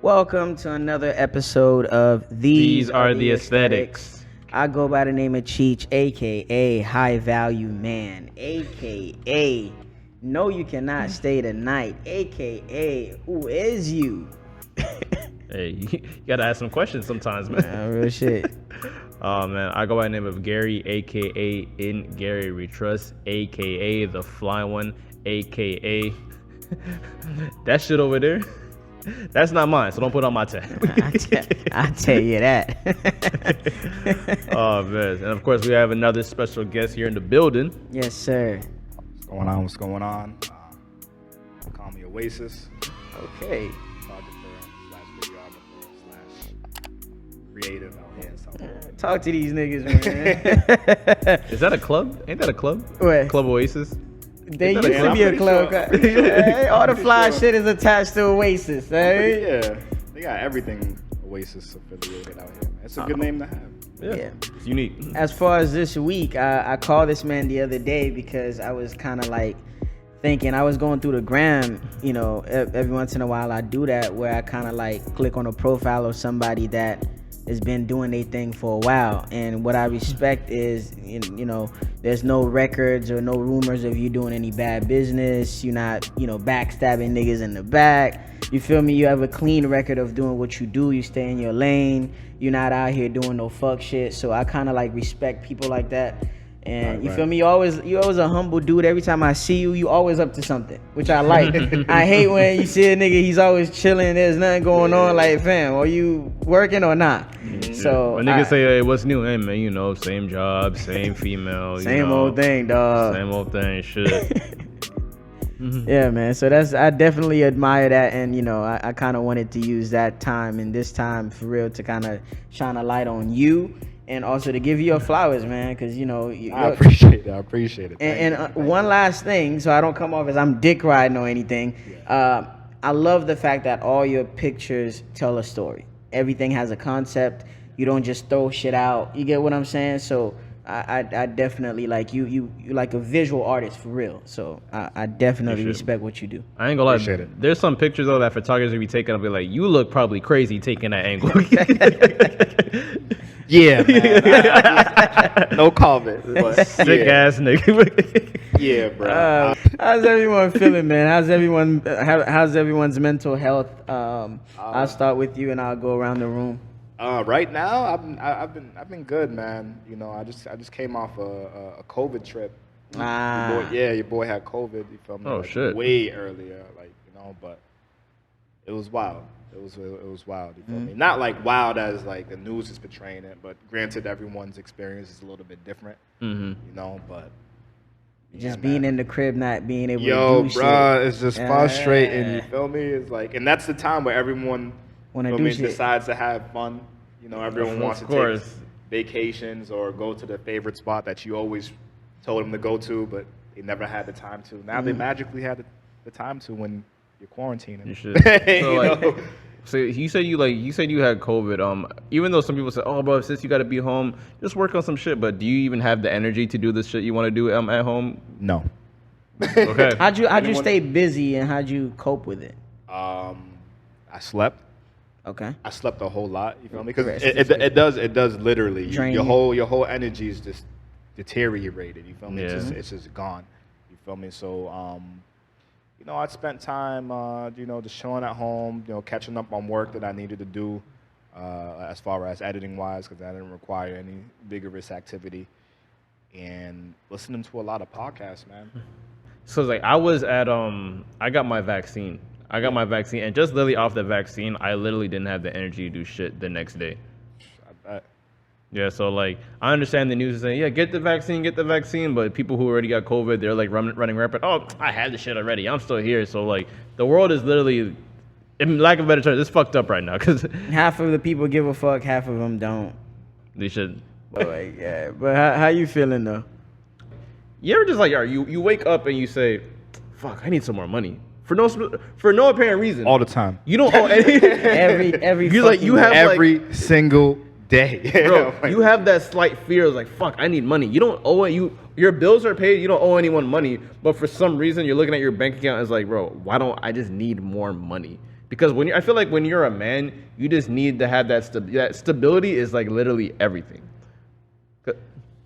Welcome to another episode of These are the Aesthetics. I go by the name of Cheech, aka High Value Man, aka No You Cannot Stay the Night, aka Who Is You? Hey, you gotta ask some questions sometimes, man. Real shit. Oh man, I go by the name of Gary, aka In Gary We Trust, aka The Fly One, aka that shit over there. That's not mine, so don't put it on my tab. I tell you that. Oh man, and of course we have another special guest here in the building. Yes, sir. What's going on? What's going on? Call me Oasis. Okay. Photographer /videographer / creative out here. Talk to these niggas, man. Is that a club? Ain't that a club? What? Club Oasis? There Is used that a to be a club. sure. Hey, all the I'm fly sure. shit is attached to Oasis, right? Yeah, they got everything Oasis affiliated out here. It's a good name to have. Yeah. It's unique. As far as this week, I called this man the other day because I was kind of like thinking, I was going through the gram, you know, every once in a while I do that where I kind of like click on a profile of somebody that has been doing their thing for a while. And what I respect is, you know, there's no records or no rumors of you doing any bad business. You're not, you know, backstabbing niggas in the back. You feel me? You have a clean record of doing what you do. You stay in your lane. You're not out here doing no fuck shit. So I kind of like respect people like that. And you feel me? You always a humble dude. Every time I see you, you always up to something, which I like. I hate when you see a nigga, he's always chilling. There's nothing going on. Like, fam, are you working or not? So when niggas say, "Hey, what's new?" Hey man, you know, same job, same female, same old thing, dog. Same old thing, shit. Yeah, man. So I definitely admire that, and you know, I kind of wanted to use that time and this time for real to kind of shine a light on you. And also to give you your flowers, man, because, you know... I appreciate it. And one last thing, so I don't come off as I'm dick riding or anything. I love the fact that all your pictures tell a story. Everything has a concept. You don't just throw shit out. You get what I'm saying? So I definitely like you like a visual artist for real. So I definitely respect what you do. I ain't gonna lie. Appreciate it. There's some pictures though that photographers be taking. I'll be like, you look probably crazy taking that angle. Yeah, man. No comment. But Sick ass nigga. Yeah, bro. How's everyone feeling, man? How's everyone's mental health? I'll start with you and I'll go around the room. Right now, I've been good, man. You know, I just came off a COVID trip. Your boy had COVID. You feel me? Oh, like, shit. Way earlier, like, you know, but it was wild. It was wild. You feel me? Not like wild as like the news is portraying it, but granted, everyone's experience is a little bit different. You know, but Just being in the crib, not being able to do shit. Bruh, it's just frustrating. You feel me? It's like, and that's the time where everyone decides to have fun. You know, everyone wants to take vacations or go to the favorite spot that you always told them to go to, but they never had the time to. Now they magically had the time to when you're quarantining. You should. So you said you had COVID. Even though some people say, "Oh, bro, since you got to be home, just work on some shit." But do you even have the energy to do this shit you want to do at home? No. Okay. How'd you stay busy and how'd you cope with it? I slept. Okay. I slept a whole lot. You feel me? Because it does literally. Your whole energy is just deteriorated. You feel me? Yeah. It's just gone. You feel me? So you know, I spent time, you know, just chilling at home, you know, catching up on work that I needed to do, as far as editing wise, because I didn't require any vigorous activity, and listening to a lot of podcasts, man. So it's like I was at I got my vaccine. And just literally off the vaccine, I literally didn't have the energy to do shit the next day. I bet. Yeah, so like I understand the news is saying, yeah, get the vaccine, but people who already got COVID, they're like running rampant. Oh, I had the shit already. I'm still here. So like the world is literally, in lack of a better term, it's fucked up right now because half of the people give a fuck, half of them don't. They should. But like, yeah. But how you feeling though? You ever just like, you wake up and you say, fuck, I need some more money. For no apparent reason. All the time. You don't owe any. every you like you have every single day. Bro, you have that slight fear of like, fuck, I need money. You don't owe it. Your bills are paid. You don't owe anyone money. But for some reason, you're looking at your bank account and it's like, bro, why don't I just need more money? Because I feel like when you're a man, you just need to have that stability is like literally everything.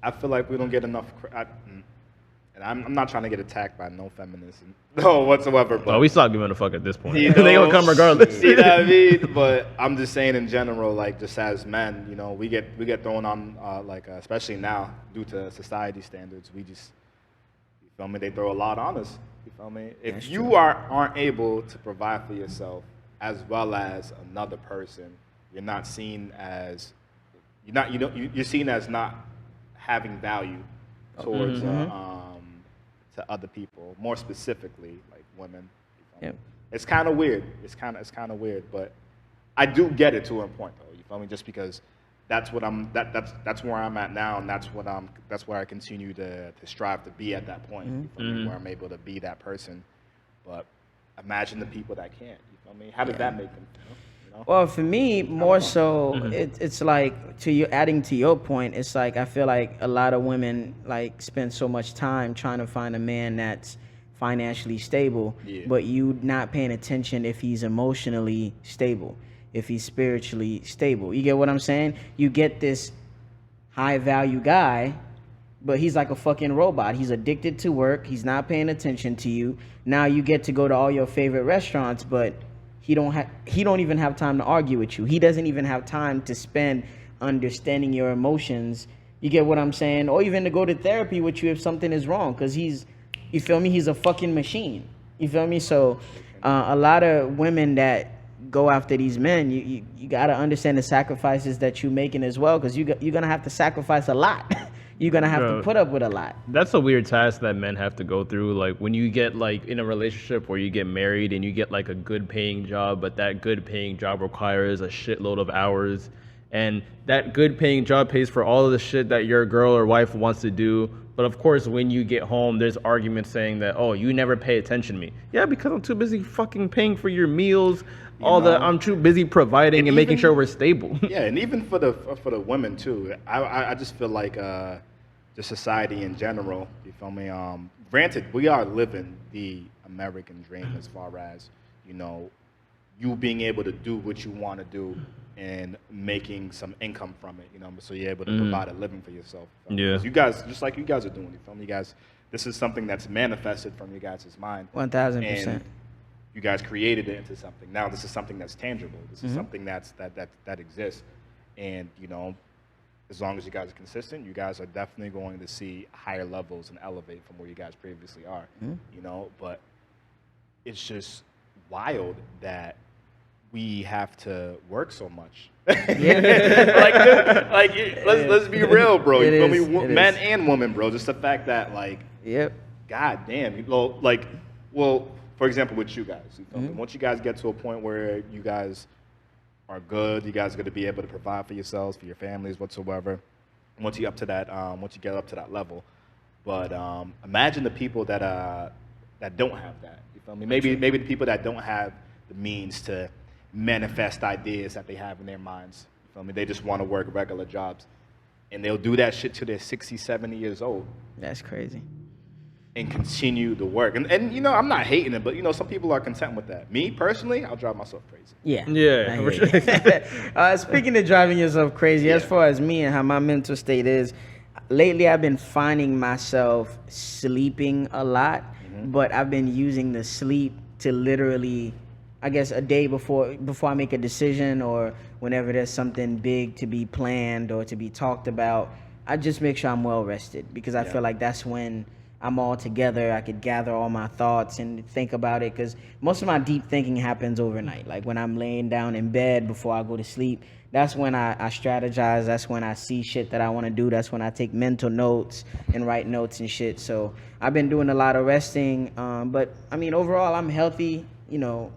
I feel like we don't get enough. And I'm not trying to get attacked by no feminists, no whatsoever. But we stop giving a fuck at this point. You know, they gonna come regardless. You know what I mean? But I'm just saying in general, like just as men, you know, we get thrown on especially now due to society standards. We just, you feel me? They throw a lot on us. You feel me? If you aren't able to provide for yourself as well as another person, you're not seen as you're seen as not having value towards to other people, more specifically like women. Yep. It's kind of weird. It's kind of weird, but I do get it to a point though. You feel me? Just because that's what that's where I'm at now, and that's where I continue to strive to be at that point. You feel me? Where I'm able to be that person. But imagine the people that can't. You feel me? How did that make them feel? Well, for me, more so, it's like adding to your point. It's like I feel like a lot of women like spend so much time trying to find a man that's financially stable, but you not paying attention if he's emotionally stable, if he's spiritually stable. You get what I'm saying? You get this high value guy, but he's like a fucking robot. He's addicted to work. He's not paying attention to you. Now you get to go to all your favorite restaurants, but he don't even have time to argue with you. He doesn't even have time to spend understanding your emotions. You get what I'm saying? Or even to go to therapy with you if something is wrong, because you feel me? He's a fucking machine. You feel me? So a lot of women that go after these men, you got to understand the sacrifices that you're making as well, because you're going to have to sacrifice a lot. You're going to have to put up with a lot. That's a weird task that men have to go through. Like when you get like in a relationship where you get married and you get like a good paying job, but that good paying job requires a shitload of hours. And that good paying job pays for all of the shit that your girl or wife wants to do. But of course, when you get home, there's arguments saying that, oh, you never pay attention to me. Yeah, because I'm too busy fucking paying for your meals. I'm too busy providing and making sure we're stable. Yeah, and even for the women too. I just feel like the society in general, you feel me? Granted, we are living the American dream as far as, you know, you being able to do what you want to do and making some income from it, you know, so you're able to provide a living for yourself. Yeah. You guys, just like you guys are doing, you feel me? You guys, this is something that's manifested from you guys' mind. 1,000%. You guys created it into something. Now this is something that's tangible. This is something that exists. And, you know, as long as you guys are consistent, you guys are definitely going to see higher levels and elevate from where you guys previously are. You know, but it's just wild that we have to work so much. Let's be real, bro. You feel me? Men and women, bro. Just the fact that, like, God damn, you know, like, well, for example, with you guys, you feel me? Once you guys get to a point where you guys are good, you guys are going to be able to provide for yourselves, for your families, whatsoever. Once you get up to that level, but imagine the people that don't have that. You feel me? Maybe the people that don't have the means to manifest ideas that they have in their minds. You feel me? They just want to work regular jobs, and they'll do that shit till they're 60, 70 years old. That's crazy. And continue to work. And you know, I'm not hating it, but you know, some people are content with that. Me, personally, I'll drive myself crazy. Yeah. Speaking of driving yourself crazy, as far as me and how my mental state is, lately I've been finding myself sleeping a lot, but I've been using the sleep to literally, I guess, a day before I make a decision or whenever there's something big to be planned or to be talked about, I just make sure I'm well rested, because I feel like that's when I'm all together. I could gather all my thoughts and think about it, because most of my deep thinking happens overnight. Like when I'm laying down in bed before I go to sleep, that's when I strategize. That's when I see shit that I want to do. That's when I take mental notes and write notes and shit. So I've been doing a lot of resting. But I mean, overall, I'm healthy. You know,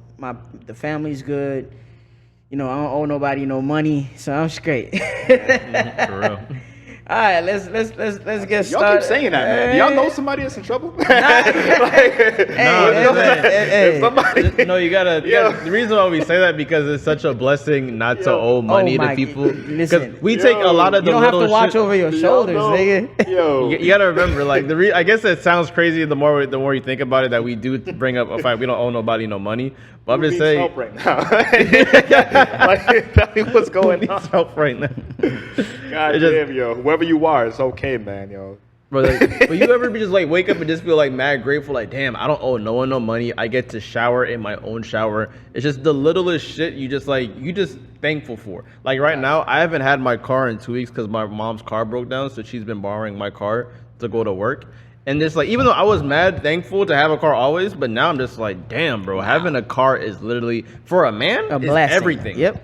the family's good. You know, I don't owe nobody no money, so I'm straight. For real. All right, let's get started. Y'all keep saying that, man. Do y'all know somebody that's in trouble? No, you gotta. The reason why we say that because it's such a blessing not to owe money to people. Listen, we take a lot of the you don't have to watch shit over your shoulders, nigga. You gotta remember, like I guess it sounds crazy. The more you think about it, that we do bring up a fact we don't owe nobody no money. But I'm just saying, help right now. Like, tell me what's going on. Help right now. God damn, yo. Whoever you are, it's okay, man, yo. Bro, but you ever just like wake up and just feel like mad grateful, like damn, I don't owe no one no money. I get to shower in my own shower. It's just the littlest shit you just thankful for. Like right now, I haven't had my car in 2 weeks because my mom's car broke down, so she's been borrowing my car to go to work. And just like, even though I was mad thankful to have a car always, but now I'm just like, damn, bro, having a car is literally for a man, a blessing. Everything. Yep.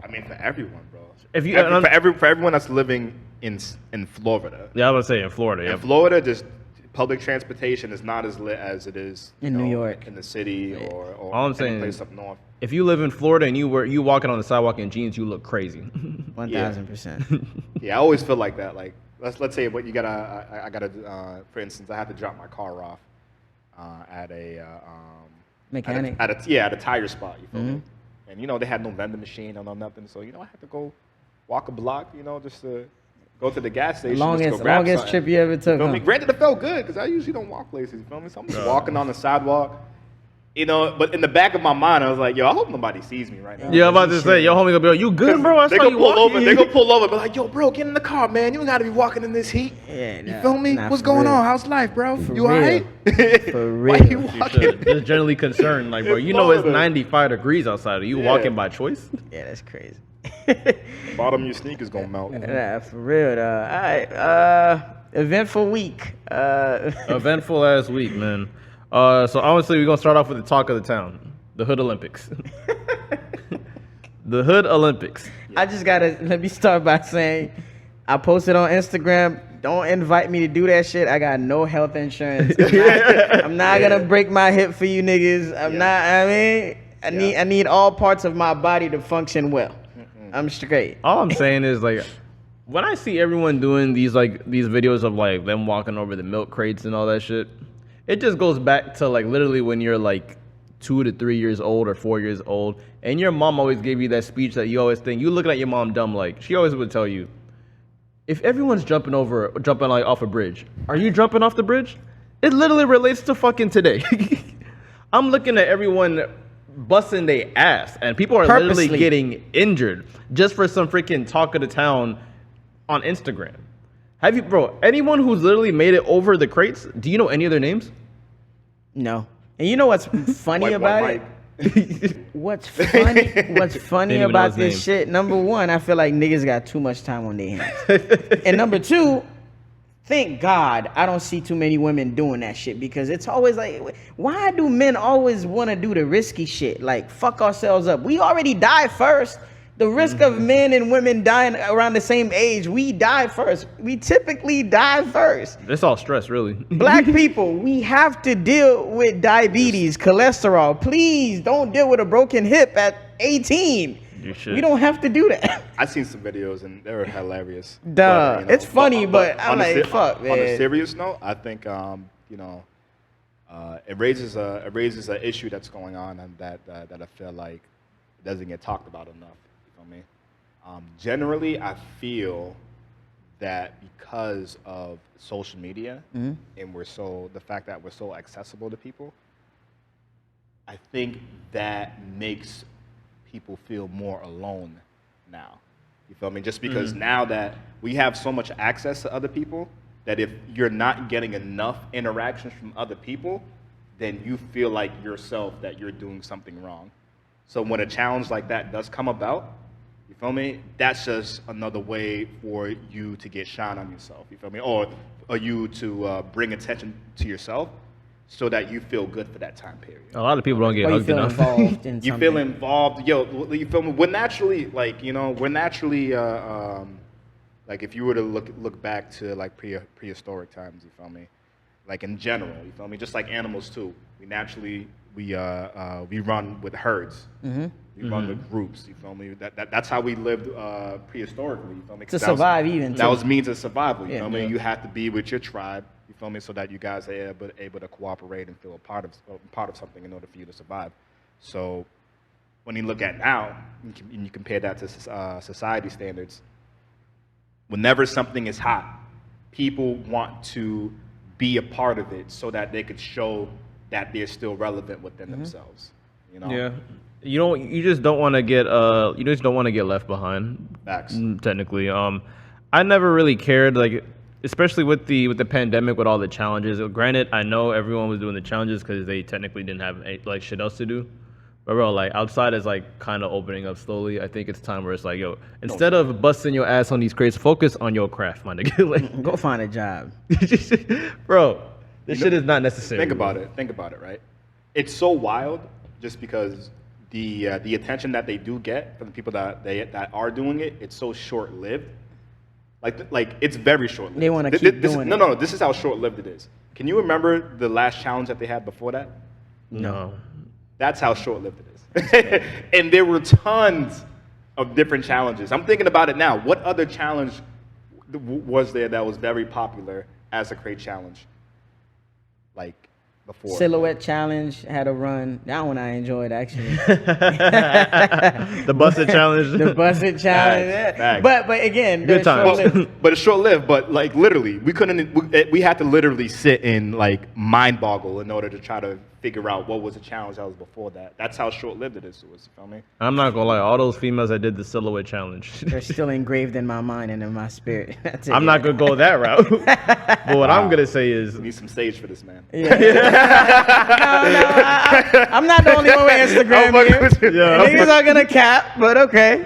I mean, for everyone, bro. If you for everyone that's living in Florida. Yeah, I was gonna say in Florida. In Florida, just public transportation is not as lit as it is in New York, in the city, or all I'm saying place up north. If you live in Florida and you walking on the sidewalk in jeans, you look crazy. 1000%. Yeah, I always feel like that. Like let's say what you gotta. I gotta. For instance, I had to drop my car off at a mechanic. At a tire spot. You feel me? And they had no vending machine or no nothing. So I had to go walk a block. Just to go to the gas station. Longest trip you ever took. Granted, it felt good because I usually don't walk places. You feel me? So I'm just walking on the sidewalk. But in the back of my mind, I was like, yo, I hope nobody sees me right now. Yeah, I'm about to say, your homie gonna be like, you good, bro? They gonna pull over. They gonna pull over. Be like, yo, bro, get in the car, man. You don't gotta be walking in this heat. Yeah, you feel me? What's going on? How's life, bro? You all right? For real. Why you walking? Just generally concerned, like, bro, it's 95 degrees outside. Are you walking by choice? Yeah, that's crazy. Bottom of your sneakers gonna melt. Nah, for real, though. All right. Eventful week. Eventful ass week, man. So honestly, we're gonna start off with the talk of the town, the Hood Olympics. The Hood Olympics. I just let me start by saying, I posted on Instagram. Don't invite me to do that shit. I got no health insurance. I'm not gonna break my hip for you niggas. I need all parts of my body to function well. I'm straight. All I'm saying is like, when I see everyone doing these videos of like them walking over the milk crates and all that shit. It just goes back to like literally when you're like 2 to 3 years old or 4 years old, and your mom always gave you that speech that you always think you looking at your mom dumb. Like she always would tell you, if everyone's jumping like off a bridge, are you jumping off the bridge? It literally relates to fucking today. I'm looking at everyone busting their ass, and people are literally getting injured just for some freaking talk of the town on Instagram. Have you, bro, anyone who's literally made it over the crates, do you know any of their names? No. And you know what's funny about it? What's funny about this shit, number one, I feel like niggas got too much time on their hands. And number two, thank God I don't see too many women doing that shit, because it's always like, why do men always want to do the risky shit? Like, fuck ourselves up. We already die first. The risk of men and women dying around the same age, we die first. We typically die first. It's all stress, really. Black people, we have to deal with diabetes, cholesterol. Please don't deal with a broken hip at 18. You should. We don't have to do that. I've seen some videos and they were hilarious. Duh, it's funny, but I'm like, fuck, man. On a serious note, I think it raises an issue that's going on, and that I feel like doesn't get talked about enough. Me. Generally, I feel that because of social media and the fact that we're so accessible to people, I think that makes people feel more alone now. You feel me? Just because now that we have so much access to other people, that if you're not getting enough interactions from other people, then you feel like yourself that you're doing something wrong. So when a challenge like that does come about, you feel me? That's just another way for you to get shine on yourself. You feel me? Or you to bring attention to yourself so that you feel good for that time period. A lot of people don't get hugged enough. You feel involved. Yo, you feel me? We're naturally like, like if you were to look back to like prehistoric times, you feel me? like in general. You feel me? Just like animals too. We naturally we run with herds. Mm-hmm. We run with groups. You feel me? That's how we lived prehistorically. You feel me? To survive, that was means of survival. You Yeah. feel me? You have to be with your tribe. You feel me? So that you guys are able to cooperate and feel a part of something in order for you to survive. So when you look at now, and you compare that to society standards, whenever something is hot, people want to be a part of it so that they could show that they're still relevant within themselves. You know? Yeah. You just don't want to get left behind. Facts. Technically. I never really cared, like, especially with the pandemic, with all the challenges. Granted, I know everyone was doing the challenges because they technically didn't have like shit else to do. But bro, like, outside is like kind of opening up slowly. I think it's time where it's like, yo, instead of busting your ass on these crates, focus on your craft, my nigga. Like, Go find a job. bro, this shit is not necessary. Think about it, right? It's so wild just because the attention that they do get from the people that are doing it, it's so short-lived. Like it's very short-lived. They want to keep doing it. No, this is how short-lived it is. Can you remember the last challenge that they had before that? No. That's how short-lived it is. And there were tons of different challenges. I'm thinking about it now. What other challenge was there that was very popular as a crate challenge? Like before. Silhouette challenge had a run. That one I enjoyed actually. The busted challenge. The busted challenge. Facts. But again, Good times. But it's short-lived. But like literally, we had to literally sit and like mind boggle in order to try to figure out what was the challenge that was before that. That's how short-lived it is to us. You feel me? I'm not gonna lie, all those females that did the silhouette challenge, They're still engraved in my mind and in my spirit. That's it. I'm not gonna go that route. But what I'm gonna say is, We need some stage for this, man. Yeah. I'm not the only one with Instagram here. Yeah. Niggas are gonna cap, but okay.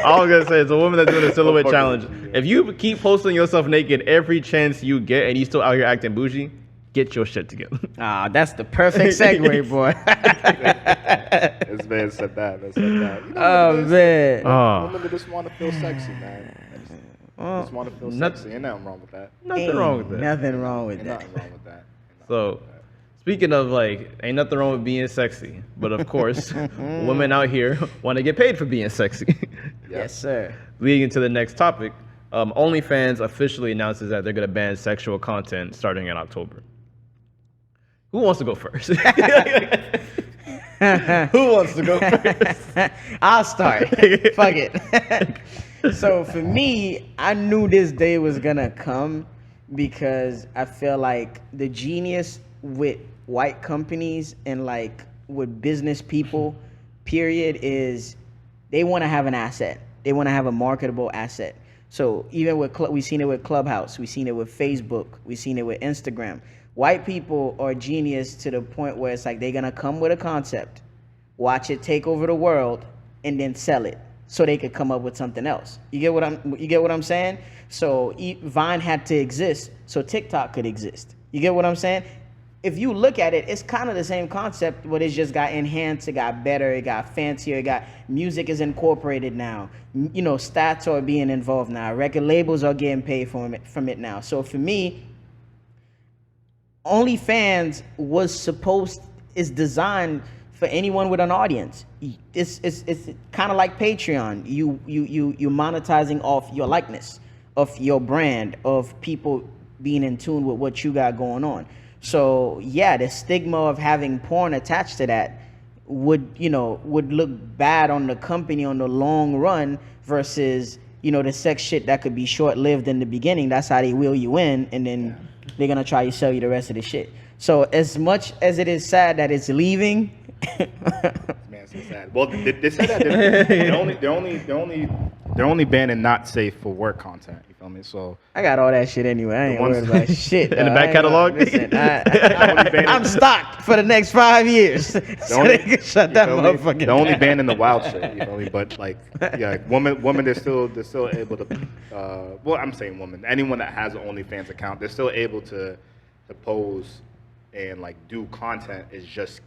all I'm gonna say is a woman that's doing a silhouette challenge. If you keep posting yourself naked every chance you get, and you still out here acting bougie, get your shit together. Ah, that's the perfect segue, boy. This man said that. You know Oh, what it is? man. Women that just want to feel sexy, man. Just want to feel sexy. Ain't nothing wrong with that. Nothing wrong with that. Nothing wrong with Ain't that. nothing wrong with that. So, speaking of like, ain't nothing wrong with being sexy, but of course, women out here want to get paid for being sexy. Yes, sir. Leading into the next topic, OnlyFans officially announces that they're gonna ban sexual content starting in October. Who wants to go first? Who wants to go first? I'll start. Fuck it. So for me, I knew this day was gonna come because I feel like the genius with white companies and like with business people, period, is they want to have an asset. They want to have a marketable asset. So even with we've seen it with Clubhouse, we've seen it with Facebook, we've seen it with Instagram. White people are genius to the point where it's like they're gonna come with a concept, watch it take over the world, and then sell it so they could come up with something else. You get what I'm saying? So Vine had to exist so TikTok could exist. You get what I'm saying? If you look at it, it's kind of the same concept, but it's just got enhanced, it got better, it got fancier, it got music is incorporated now. You know, stats are being involved now. Record labels are getting paid from it now. So for me, OnlyFans is designed for anyone with an audience. It's kind of like Patreon. You're monetizing off your likeness, of your brand, of people being in tune with what you got going on. So yeah, the stigma of having porn attached to that would look bad on the company on the long run versus, the sex shit that could be short-lived in the beginning. That's how they wheel you in, and then they're gonna try to sell you the rest of the shit. So as much as it is sad that it's leaving, Man, so sad. Well, they said that they're only banning not safe for work content. You feel me? So I got all that shit anyway. I ain't worried about shit. In the back catalog? Listen, I'm stocked for the next 5 years. So they can shut that motherfucker They're only banning the wild shit. You feel me? But like, yeah, women, they're still able to. Well, I'm saying women. Anyone that has an OnlyFans account, they're still able to pose and like do content. It just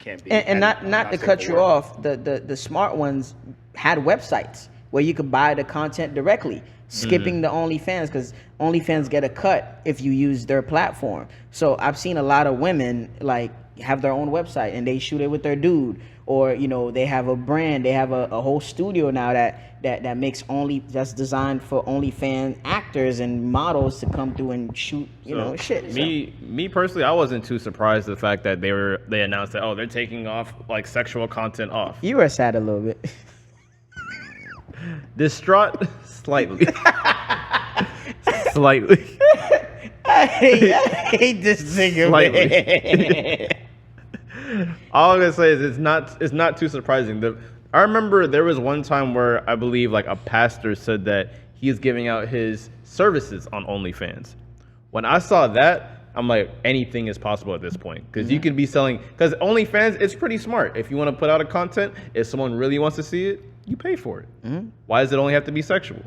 can't be. And not to cut you off. The smart ones had websites. where you could buy the content directly, skipping the OnlyFans, because OnlyFans get a cut if you use their platform. So I've seen a lot of women like have their own website and they shoot it with their dude, or you know, they have a brand, they have a whole studio now that makes that's designed for OnlyFans actors and models to come through and shoot, you know, shit. Me personally, I wasn't too surprised the fact that they announced that they're taking off like sexual content off. You were sad a little bit. Distraught slightly. Slightly. I hate this nigga, man. All I'm gonna say is it's not too surprising. I remember there was one time where I believe like a pastor said that he's giving out his services on OnlyFans. When I saw that, I'm like, anything is possible at this point, because you can be selling. Because OnlyFans, it's pretty smart. If you want to put out a content, if someone really wants to see it, you pay for it. Why does it only have to be sexual?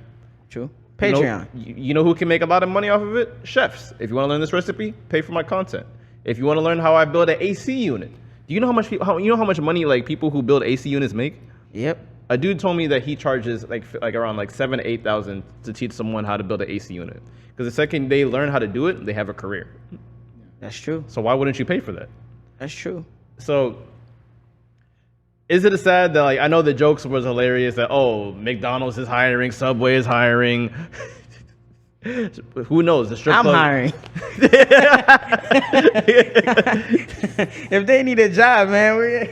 True. Patreon. You know who can make a lot of money off of it? Chefs. If you want to learn this recipe, pay for my content. If you want to learn how I build an AC unit, do you know how much money like people who build AC units make? Yep. A dude told me that he charges like around like $7,000 to $8,000 to teach someone how to build an AC unit. Because the second they learn how to do it, they have a career. That's true. So why wouldn't you pay for that? That's true. So is it sad that, like, I know the jokes was hilarious that, McDonald's is hiring, Subway is hiring. Who knows? The strip I'm club. hiring. If they need a job, man, we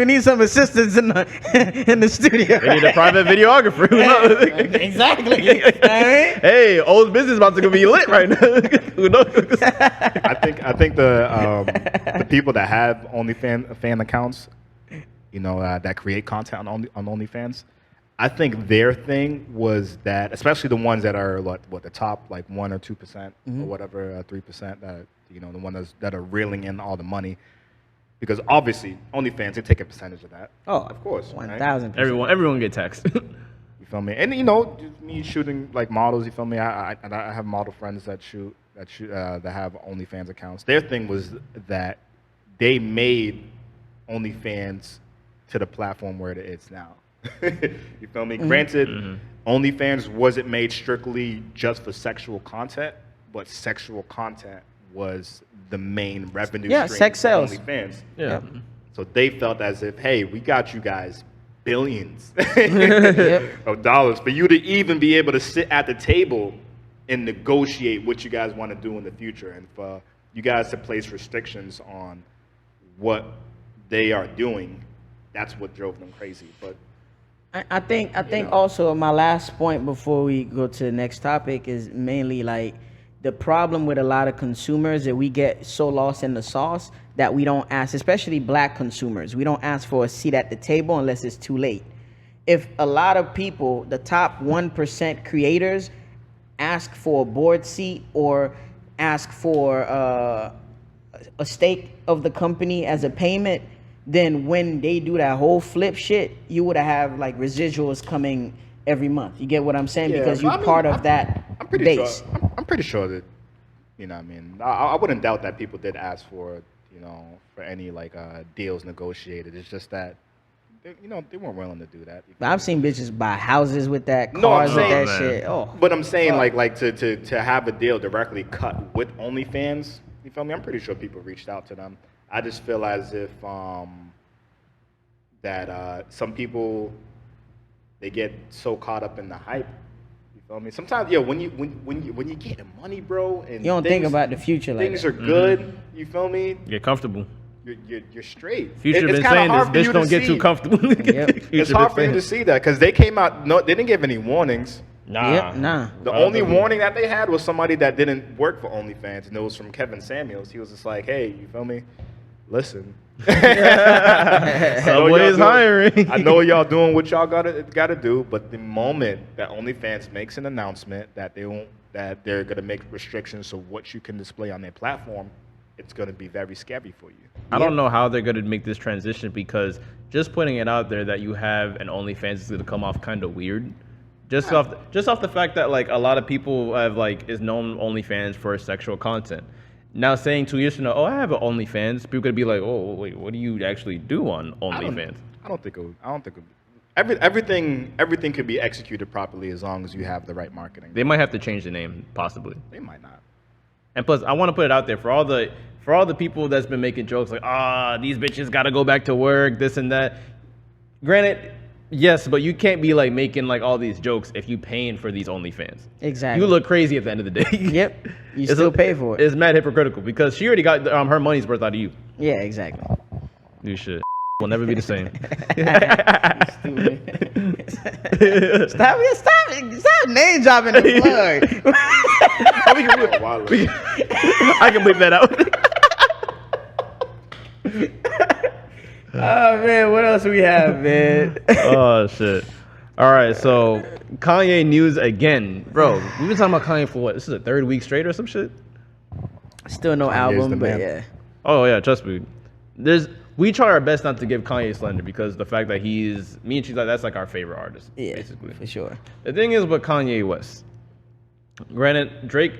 need some assistants in the studio. They need a private videographer. Who knows? Exactly. You know what I mean? Hey, old business about to be lit right now. Who knows? I think the people that have fan accounts, you know, that create content on OnlyFans, I think their thing was that, especially the ones that are the top like 1 or 2% or whatever 3%, that, you know, the ones that are reeling in all the money, because obviously OnlyFans, they take a percentage of that. Oh, of course, 1,000%. Everyone get taxed. You feel me? And you know, just me shooting like models. You feel me? I have model friends that have OnlyFans accounts. Their thing was that they made OnlyFans to the platform where it is now. You feel me? Granted, OnlyFans wasn't made strictly just for sexual content, but sexual content was the main revenue stream sex sells. OnlyFans. Yeah. So they felt as if, hey, we got you guys billions of dollars for you to even be able to sit at the table and negotiate what you guys want to do in the future, and for you guys to place restrictions on what they are doing. That's what drove them crazy. But I think also my last point before we go to the next topic is mainly like the problem with a lot of consumers, that we get so lost in the sauce that we don't ask, especially black consumers, we don't ask for a seat at the table unless it's too late. If a lot of people, the top 1% creators, ask for a board seat or ask for a stake of the company as a payment, then when they do that whole flip shit, you would have like residuals coming every month. You get what I'm saying? Because you're part of that base. I'm pretty sure that, you know what I mean, I wouldn't doubt that people did ask for, you know, for any like deals negotiated. It's just that, you know, they weren't willing to do that. But I've seen bitches buy houses with that, cars with that shit. Oh, but I'm saying like to have a deal directly cut with OnlyFans, you feel me? I'm pretty sure people reached out to them. I just feel as if that some people, they get so caught up in the hype. You feel me? Sometimes, when you get the money, bro, and you don't think about the future. Like things are good. You feel me? Get comfortable. You're straight. Future been saying this, bitch, don't get too comfortable. It's hard for you to see that because they came out. No, they didn't give any warnings. Nah. The only warning that they had was somebody that didn't work for OnlyFans, and it was from Kevin Samuels. He was just like, "Hey, you feel me? Listen, Subway is hiring. I know y'all doing what y'all gotta do, but the moment that OnlyFans makes an announcement that they're gonna make restrictions to what you can display on their platform, it's gonna be very scary for you." I don't know how they're gonna make this transition, because just putting it out there that you have an OnlyFans is gonna come off kind of weird. Just off the fact that like a lot of people have is known OnlyFans for sexual content. Now saying 2 years from now, I have an OnlyFans, people could be like, oh wait, what do you actually do on OnlyFans? I don't think everything could be executed properly as long as you have the right marketing. They might have to change the name, possibly. They might not. And plus, I want to put it out there for all the people that's been making jokes like, these bitches got to go back to work, this and that. Granted, yes, but you can't be like making like all these jokes if you paying for these OnlyFans. Exactly. You look crazy at the end of the day. Yep. You still pay for it. It's mad hypocritical because she already got her money's worth out of you. Yeah, exactly. You should. Will never be the same. Stop name dropping the plug. I can bleep that out. Oh man, what else we have, man? Oh shit. All right, so Kanye news again, bro. We've been talking about Kanye for what? This is the third week straight or some shit. Still no album, but yeah. Oh yeah, trust me. We try our best not to give Kanye slander because the fact that me and she's like that's like our favorite artist, basically. For sure. The thing is with Kanye West. Granted, Drake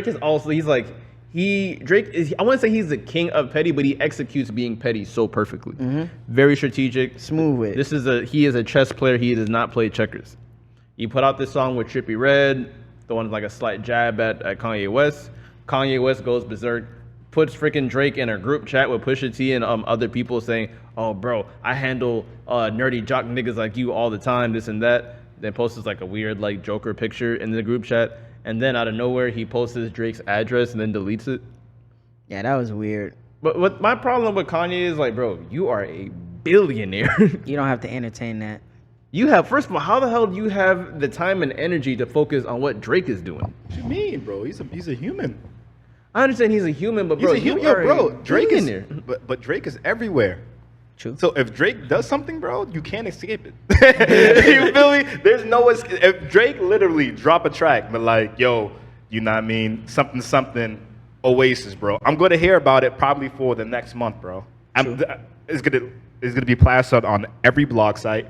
is also Drake is, I wouldn't say he's the king of petty, but he executes being petty so perfectly. Mm-hmm. Very strategic. Smooth with it. He is a chess player. He does not play checkers. He put out this song with Trippie Redd, throwing like a slight jab at Kanye West. Kanye West goes berserk, puts freaking Drake in a group chat with Pusha T and other people saying, "Oh, bro, I handle nerdy jock niggas like you all the time, this and that." Then posts like a weird like Joker picture in the group chat. And then out of nowhere, he posts Drake's address and then deletes it. Yeah, that was weird. But what my problem with Kanye is like, bro, you are a billionaire. You don't have to entertain that. You have, first of all, how the hell do you have the time and energy to focus on what Drake is doing? What you mean, bro? He's a human. I understand he's a human, but bro, Drake is. But Drake is everywhere. True. So if Drake does something, bro, you can't escape it. You feel me? There's no escape. If Drake literally drop a track, but like, yo, you know what I mean? Something, Oasis, bro. I'm gonna hear about it probably for the next month, bro. It's gonna be plastered on every blog site.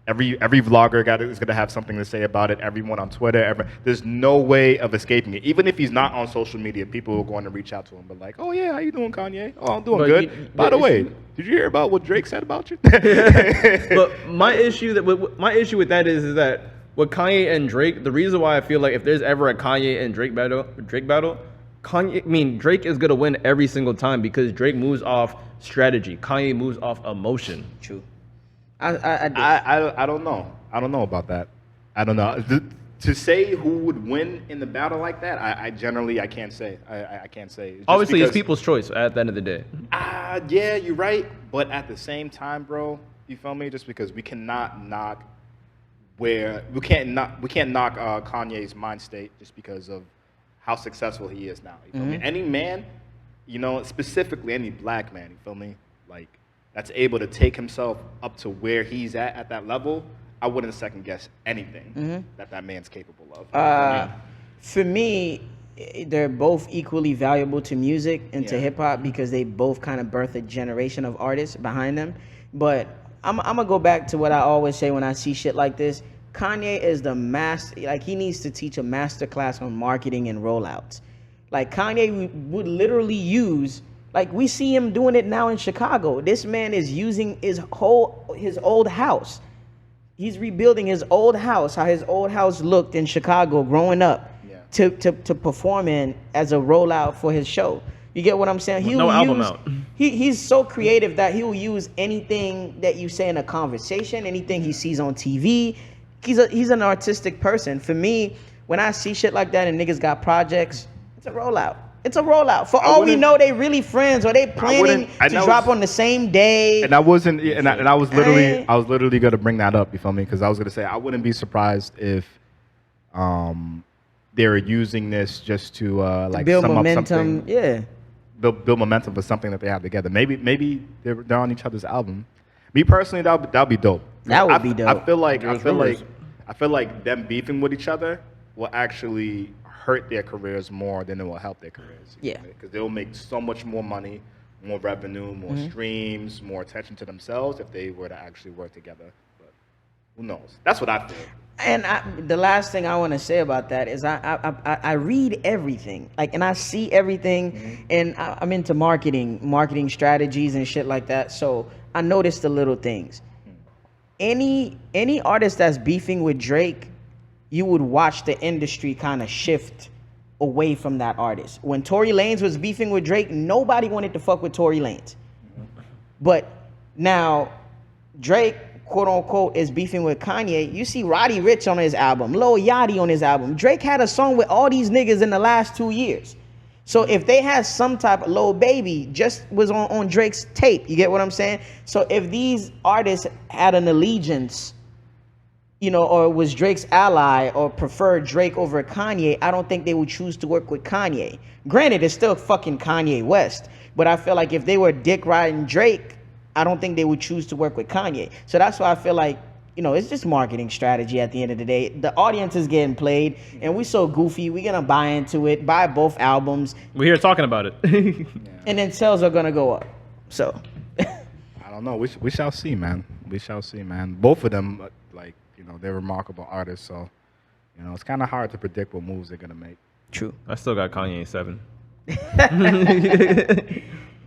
Every vlogger is gonna have something to say about it. Everyone on Twitter, there's no way of escaping it. Even if he's not on social media, people are going to reach out to him. But like, oh yeah, how you doing, Kanye? Oh, I'm doing good. By the way, did you hear about what Drake said about you? But my issue with that is that with Kanye and Drake, the reason why I feel like if there's ever a Kanye and Drake battle, Drake is gonna win every single time because Drake moves off strategy. Kanye moves off emotion. True. I don't know. I don't know about that. I don't know. To say who would win in the battle like that, I can't say. I can't say. Obviously, it's people's choice at the end of the day. Yeah, you're right. But at the same time, bro, you feel me? Just because we cannot knock Kanye's mind state just because of how successful he is now. You feel me? Any man, specifically any black man, you feel me? Like, that's able to take himself up to where he's at that level, I wouldn't second guess anything that man's capable of. For me, they're both equally valuable to music and to hip hop because they both kind of birth a generation of artists behind them. But I'm gonna go back to what I always say when I see shit like this. Kanye is the master. Like, he needs to teach a master class on marketing and rollouts. Like, Kanye would literally use. Like, we see him doing it now in Chicago. This man is using his old house. He's rebuilding his old house, how his old house looked in Chicago growing up, to perform in as a rollout for his show. You get what I'm saying? Album out. He's so creative that he will use anything that you say in a conversation, anything he sees on TV. He's an artistic person. For me, when I see shit like that and niggas got projects, it's a rollout. It's a rollout. For all we know, they really friends or they planning to drop on the same day. And I wasn't. And I was literally gonna bring that up. You feel me? Because I was gonna say I wouldn't be surprised if they're using this just to like build sum momentum. Up something. Yeah. Build momentum for something that they have together. Maybe they're on each other's album. Me personally, that'd be dope. That would be dope. I feel like them beefing with each other will actually hurt their careers more than it will help their careers. Yeah. Because they'll make so much more money, more revenue, more streams, more attention to themselves if they were to actually work together. But who knows? That's what I feel. And the last thing I want to say about that is I read everything, like, and I see everything, and I'm into marketing strategies and shit like that. So I notice the little things. any artist that's beefing with Drake, you would watch the industry kind of shift away from that artist. When Tory Lanez was beefing with Drake, nobody wanted to fuck with Tory Lanez. But now Drake, quote unquote, is beefing with Kanye. You see Roddy Ricch on his album, Lil Yachty on his album. Drake had a song with all these niggas in the last 2 years. So if they had some type of Lil Baby just was on Drake's tape, you get what I'm saying? So if these artists had an allegiance, or was Drake's ally or preferred Drake over Kanye, I don't think they would choose to work with Kanye. Granted, it's still fucking Kanye West, but I feel like if they were dick riding Drake, I don't think they would choose to work with Kanye. So that's why I feel like, it's just marketing strategy at the end of the day. The audience is getting played, and we so goofy, we're going to buy into it, buy both albums. We're here talking about it. And then sales are going to go up. So. I don't know. We shall see, man. We shall see, man. Both of them, they're remarkable artists, so it's kind of hard to predict what moves they're gonna make. True. I still got Kanye 7.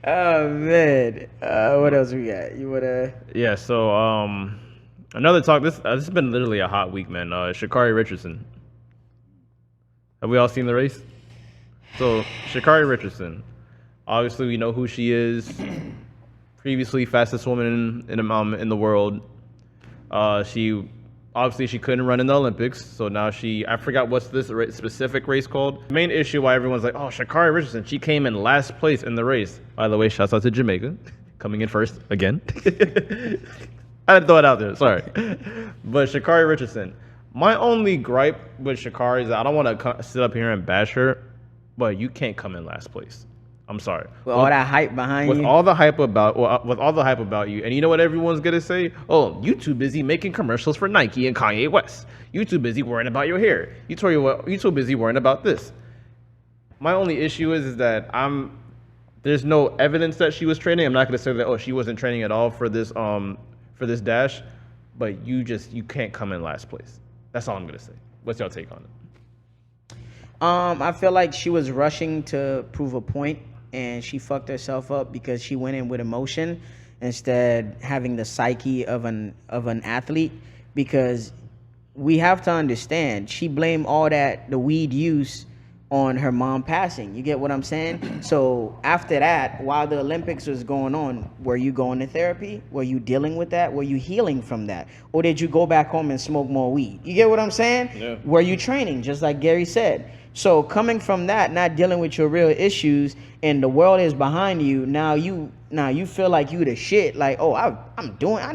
Oh man, what else we got? You wanna? Yeah. So another talk. This has been literally a hot week, man. Sha'Carri Richardson. Have we all seen the race? So Sha'Carri Richardson. Obviously, we know who she is. Previously, fastest woman in the world. She couldn't run in the Olympics, so now I forgot what's this specific race called. The main issue why everyone's like, oh, Sha'Carri Richardson, she came in last place in the race. By the way, shouts out to Jamaica, coming in first again. I had to throw it out there, sorry. But Sha'Carri Richardson, my only gripe with Sha'Carri is that I don't want to sit up here and bash her, but you can't come in last place. I'm sorry. With all that hype behind you? With all the hype about you. And you know what everyone's going to say? Oh, you too busy making commercials for Nike and Kanye West. You too busy worrying about your hair. You too busy worrying about this. My only issue is that there's no evidence that she was training. I'm not going to say that, she wasn't training at all for this dash. But you can't come in last place. That's all I'm going to say. What's your take on it? I feel like she was rushing to prove a point. And she fucked herself up because she went in with emotion instead having the psyche of an athlete. Because we have to understand, she blamed all the weed use on her mom passing. You get what I'm saying? So after that, while the Olympics was going on, were you going to therapy? Were you dealing with that? Were you healing from that? Or did you go back home and smoke more weed? You get what I'm saying? Yeah. Were you training, just like Gary said? So coming from that, not dealing with your real issues, and the world is behind you, now you feel like you the shit. Like, oh, I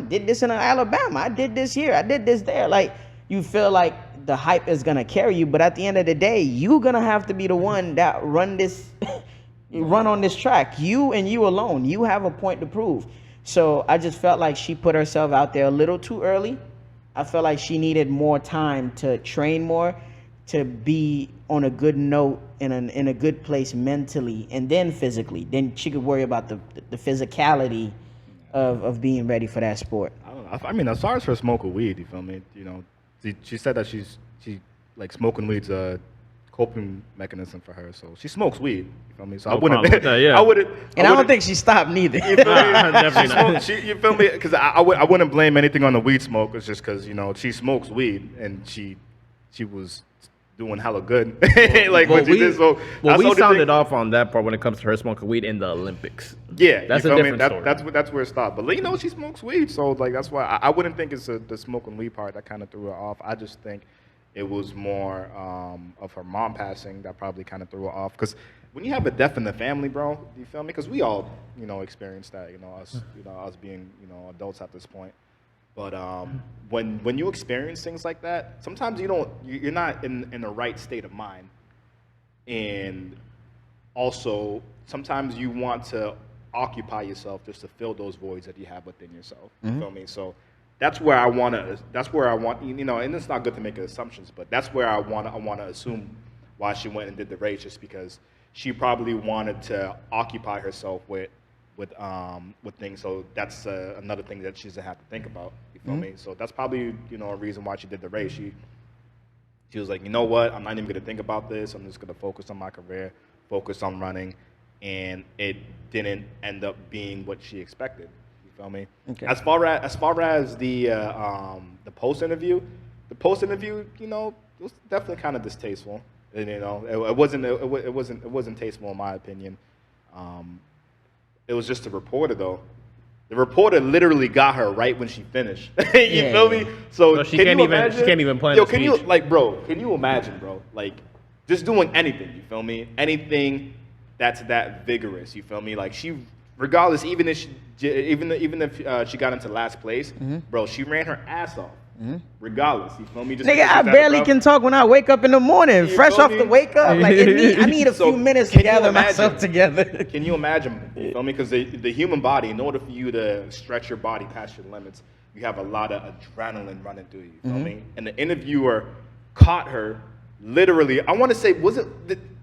did this in Alabama. I did this here. I did this there. Like, you feel like the hype is going to carry you. But at the end of the day, you're going to have to be the one that run on this track. You and you alone. You have a point to prove. So I just felt like she put herself out there a little too early. I felt like she needed more time to train more, to be on a good note in a good place mentally and then physically. Then she could worry about the physicality of being ready for that sport. I don't know. I mean, as far as her smoking weed, you feel me? She said that she like smoking weed's a coping mechanism for her. So she smokes weed. You feel me? So I don't think she stopped neither. You feel me? Definitely not. You feel me? Because I wouldn't blame anything on the weed smoke. It's just because she smokes weed and she was doing hella good. We sounded off on that part when it comes to her smoking weed in the Olympics. Yeah, that's a different story. That's where it stopped. But she smokes weed, so that's why I wouldn't think it's the smoking weed part that kind of threw her off. I just think it was more of her mom passing that probably kind of threw her off. Because when you have a death in the family, bro, you feel me? Because we all experienced that. Us being adults at this point. But when you experience things like that, sometimes you're not in the right state of mind, and also sometimes you want to occupy yourself just to fill those voids that you have within yourself. You feel me? So that's where I want, and it's not good to make assumptions, but that's where I want to assume why she went and did the race, just because she probably wanted to occupy herself with things. So that's another thing that she doesn't have to think about. You feel me? So that's probably a reason why she did the race. She was like, you know what? I'm not even gonna think about this. I'm just gonna focus on my career, focus on running, and it didn't end up being what she expected. You feel me? Okay. As far as the post interview, you know, it was definitely kind of distasteful. And, you know, it wasn't tasteful in my opinion. It was just a reporter though. The reporter literally got her right when she finished. You feel me? So she can't even plan. Yo, can you can you imagine, bro? Like, just doing anything. You feel me? Anything that's that vigorous. You feel me? Like regardless, even if she got into last place, bro, she ran her ass off. Regardless, you feel me? Just nigga, I barely can talk when I wake up in the morning, fresh off the wake up. Like, I need a few minutes to gather myself together. Can you imagine? You feel me? Because the human body, in order for you to stretch your body past your limits, you have a lot of adrenaline running through you. You feel me? And the interviewer caught her. Literally, I want to say, was it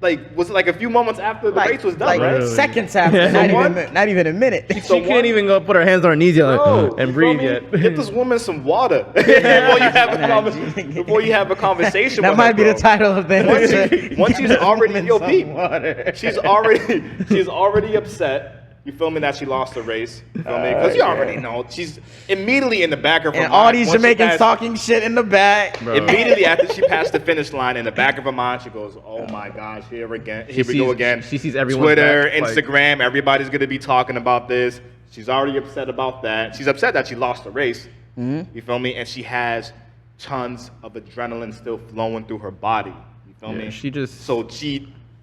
like a few moments after the race was done, right? Seconds after, not even a minute. She can't even go put her hands on her knees yet and breathe yet. Get this woman some water before you have a conversation. That with might her, be the title of the once she's already she's already upset. You feel me? That she lost the race. You feel me? Because you already know. She's immediately in the back of her mind. And all these Jamaicans talking shit in the back. Bro. Immediately after she passed the finish line, in the back of her mind, she goes, "Oh my gosh, here we go again." She sees everyone. Twitter, Instagram, everybody's gonna be talking about this. She's already upset about that. She's upset that she lost the race. You feel me? And she has tons of adrenaline still flowing through her body. You feel me?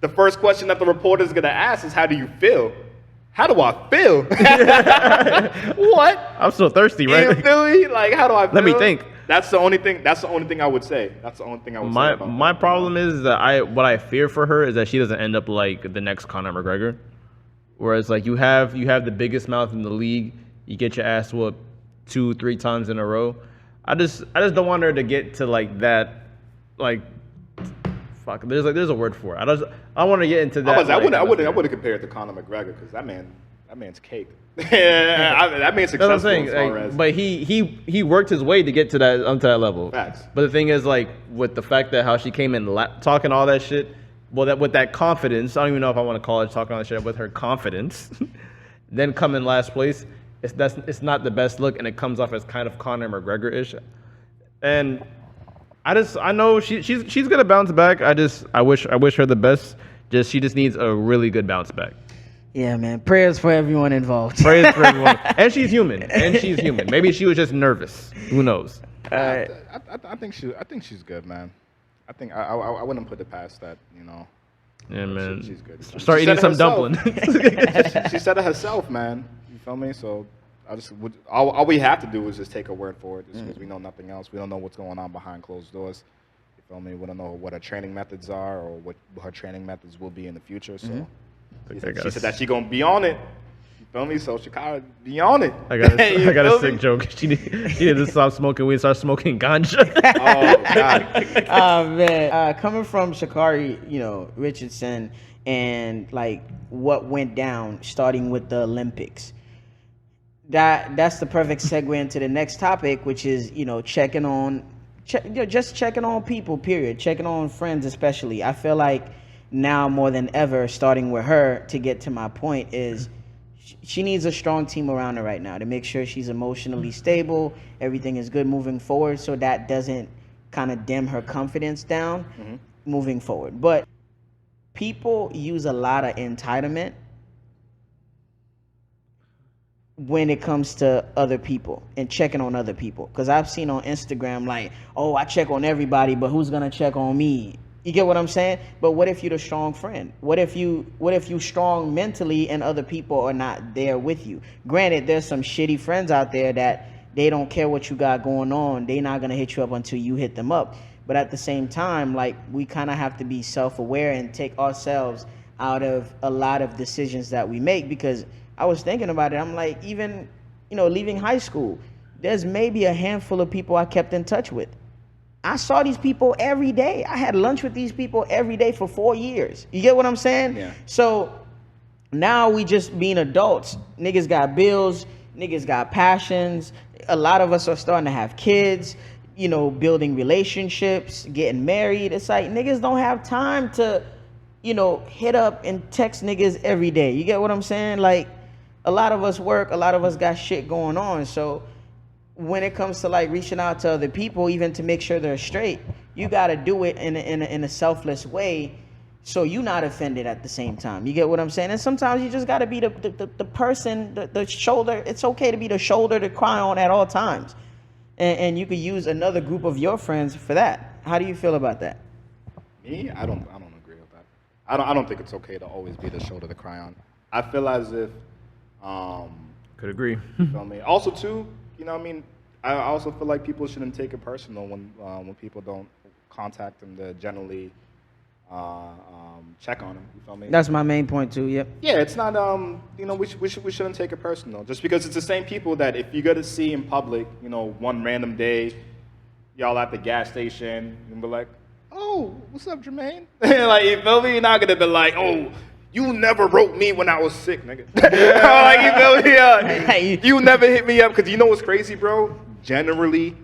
The first question that the reporter's gonna ask is, "How do you feel?" How do I feel? What? I'm so thirsty, right? You feel me? Like, how do I feel? Let me think. That's the only thing I would say. My problem is that what I fear for her is that she doesn't end up like the next Conor McGregor. Whereas like you have the biggest mouth in the league, you get your ass whooped 2-3 times in a row. I just don't want her to get to like that, like, fuck. There's a word for it. I want to get into that. I wouldn't compare it to Conor McGregor because that man's cake. That man's successful. That's what I'm saying. But he worked his way to get to that level. Facts. But the thing is, like, with the fact that how she came in talking all that shit, with that confidence, I don't even know if I want to call it talking all that shit. With her confidence, then come in last place. It's not the best look, and it comes off as kind of Conor McGregor-ish. And I know she's gonna bounce back. I wish her the best. She just needs a really good bounce back. Yeah, man. Prayers for everyone involved. Prayers for everyone. And she's human. Maybe she was just nervous. Who knows? I think she's good, man. I think I wouldn't put it past that, you know. Yeah, man. She's good. Start eating some dumpling. She said it herself, man. You feel me? So all we have to do is just take her word for it, just because we know nothing else. We don't know what's going on behind closed doors. You feel me? We don't know what her training methods are or what her training methods will be in the future. So she said that she's gonna be on it. You feel me? So Sha'Carri, be on it. I got a sick joke. She need to stop smoking weed and start smoking ganja. Oh God. Oh man. Coming from Sha'Carri, Richardson, and like what went down starting with the Olympics. That's the perfect segue into the next topic, which is checking on people, period. Checking on friends, especially. I feel like now more than ever, starting with her, to get to my point, is she needs a strong team around her right now to make sure she's emotionally stable, everything is good moving forward, so that doesn't kind of dim her confidence down moving forward. But people use a lot of entitlement when it comes to other people and checking on other people. Because I've seen on Instagram like, oh, I check on everybody, but who's going to check on me? You get what I'm saying? But what if you're the strong friend? What if you strong mentally and other people are not there with you? Granted, there's some shitty friends out there that they don't care what you got going on. They're not going to hit you up until you hit them up. But at the same time, like, we kind of have to be self-aware and take ourselves out of a lot of decisions that we make, because I was thinking about it. I'm like, even, leaving high school, there's maybe a handful of people I kept in touch with. I saw these people every day. I had lunch with these people every day for 4 years. You get what I'm saying? Yeah. So now we just being adults. Niggas got bills. Niggas got passions. A lot of us are starting to have kids, building relationships, getting married. It's like niggas don't have time to, hit up and text niggas every day. You get what I'm saying? Like, a lot of us work, a lot of us got shit going on. So when it comes to like reaching out to other people, even to make sure they're straight, you got to do it in a selfless way, so you're not offended at the same time. You get what I'm saying? And sometimes you just got to be the person, the shoulder. It's okay to be the shoulder to cry on at all times. And you could use another group of your friends for that. How do you feel about that? Me, I don't agree with that. I don't think it's okay to always be the shoulder to cry on. I feel as if could agree. You feel me? Also too, you know what I mean? I also feel like people shouldn't take it personal when people don't contact them to generally check on them. You feel me? That's my main point too. Yep. Yeah, it's not. You know, we shouldn't take it personal just because it's the same people that if you go to see in public, you know, one random day, y'all at the gas station, you can be like, "Oh, what's up, Jermaine?" Like, you feel me? You're not gonna be like, "Oh, you never wrote me when I was sick, nigga." Like, you feel me? You never hit me up because you know what's crazy, bro? Generally,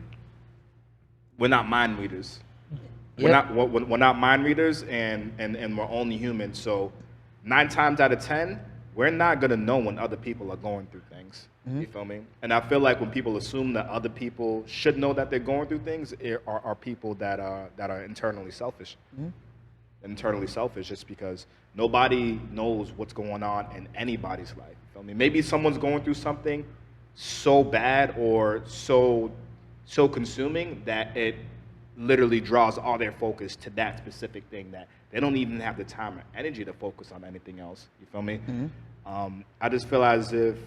we're not mind readers. Yep. We're not mind readers, and we're only human. So 9 times out of 10, we're not gonna know when other people are going through things. You feel me? And I feel like when people assume that other people should know that they're going through things, are people that are internally selfish. Internally selfish, just because nobody knows what's going on in anybody's life. You feel me? Maybe someone's going through something so bad or so consuming that it literally draws all their focus to that specific thing, that they don't even have the time or energy to focus on anything else. You feel me? I just feel as if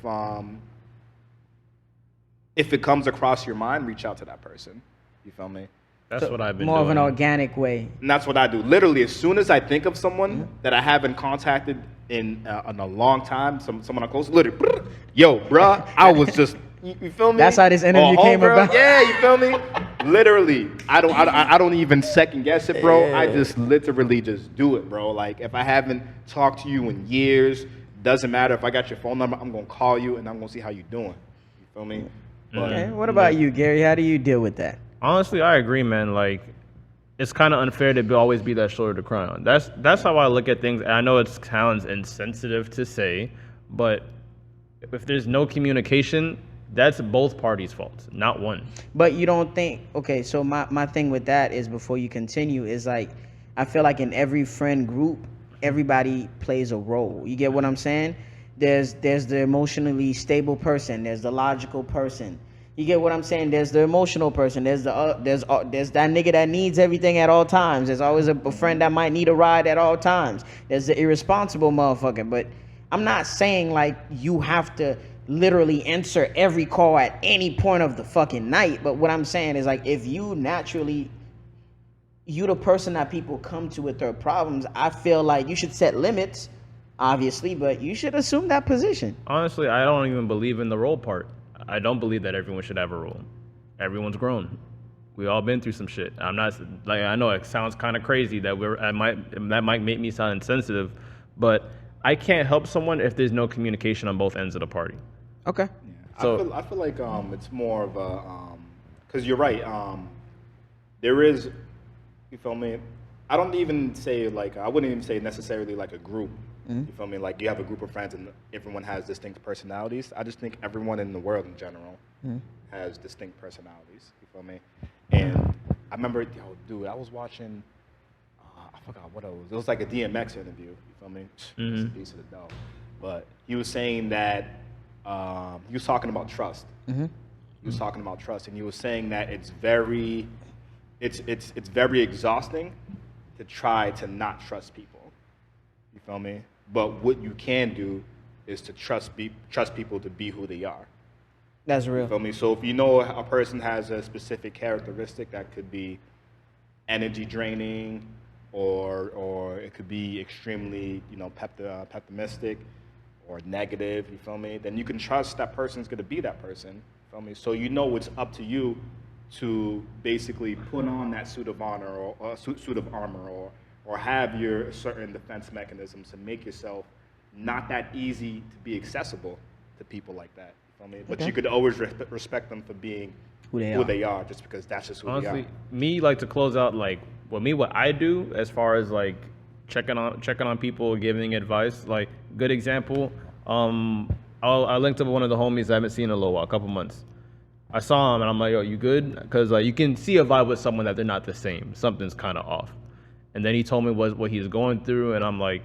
it comes across your mind, reach out to that person. You feel me? That's what I've been more doing. of an organic way. And that's what I do. Literally, as soon as I think of someone that I haven't contacted in a long time, someone I'm close, literally, yo, bruh, I was just, you feel me? That's how this interview came about. Yeah, you feel me? Literally, I don't even second guess it, bro. Yeah. I just literally just do it, bro. Like, if I haven't talked to you in years, doesn't matter. If I got your phone number, I'm gonna call you and I'm gonna see how you doing. You feel me? But, Okay. What about you, Gary? How do you deal with that? Honestly, I agree, man. Like, it's kind of unfair to always be that shoulder to cry on. That's how I look at things. And I know it sounds insensitive to say, but if there's no communication, that's both parties' fault, not one. But you don't think, okay, so my thing with that is, before you continue, is like, I feel like in every friend group, everybody plays a role. You get what I'm saying? There's the emotionally stable person. There's the logical person. You get what I'm saying? There's the emotional person. There's that nigga that needs everything at all times. There's always a friend that might need a ride at all times. There's the irresponsible motherfucker. But I'm not saying like you have to literally answer every call at any point of the fucking night. But what I'm saying is, like, if you naturally, you the person that people come to with their problems, I feel like you should set limits, obviously, but you should assume that position. Honestly, I don't even believe in the role part. I don't believe that everyone should have a role. Everyone's grown. We all been through some shit. I'm not like, I know it sounds kind of crazy that that might make me sound insensitive, but I can't help someone if there's no communication on both ends of the party. Okay. Yeah. So I feel like it's more of a because you're right. There is, you feel me? I don't even say like, I wouldn't even say necessarily like a group. You feel me? Like, you have a group of friends and everyone has distinct personalities. I just think everyone in the world in general has distinct personalities. You feel me? And I remember, yo, dude, I was watching, I forgot what it was. It was like a DMX interview. You feel me? It's a piece of the dough. But he was saying that he was talking about trust. He was talking about trust, and he was saying that it's very exhausting to try to not trust people. You feel me? But what you can do is to trust people to be who they are. That's real. You feel me? So if you know a person has a specific characteristic that could be energy draining, or it could be extremely, you know, pessimistic or negative, you feel me? Then you can trust that person's gonna be that person. You feel me? So you know it's up to you to basically put on that suit of honor or suit of armor, or have your certain defense mechanisms to make yourself not that easy to be accessible to people like that. You feel me? But you could always respect them for being who they are, just because that's just who they are. honestly, me, like, to close out, like, what I do as far as like checking on people, giving advice, like, good example. I linked up with one of the homies I haven't seen in a little while, a couple months. I saw him and I'm like, yo, you good? Because like you can see a vibe with someone that they're not the same. Something's kind of off. And then he told me what he's going through, and I'm like,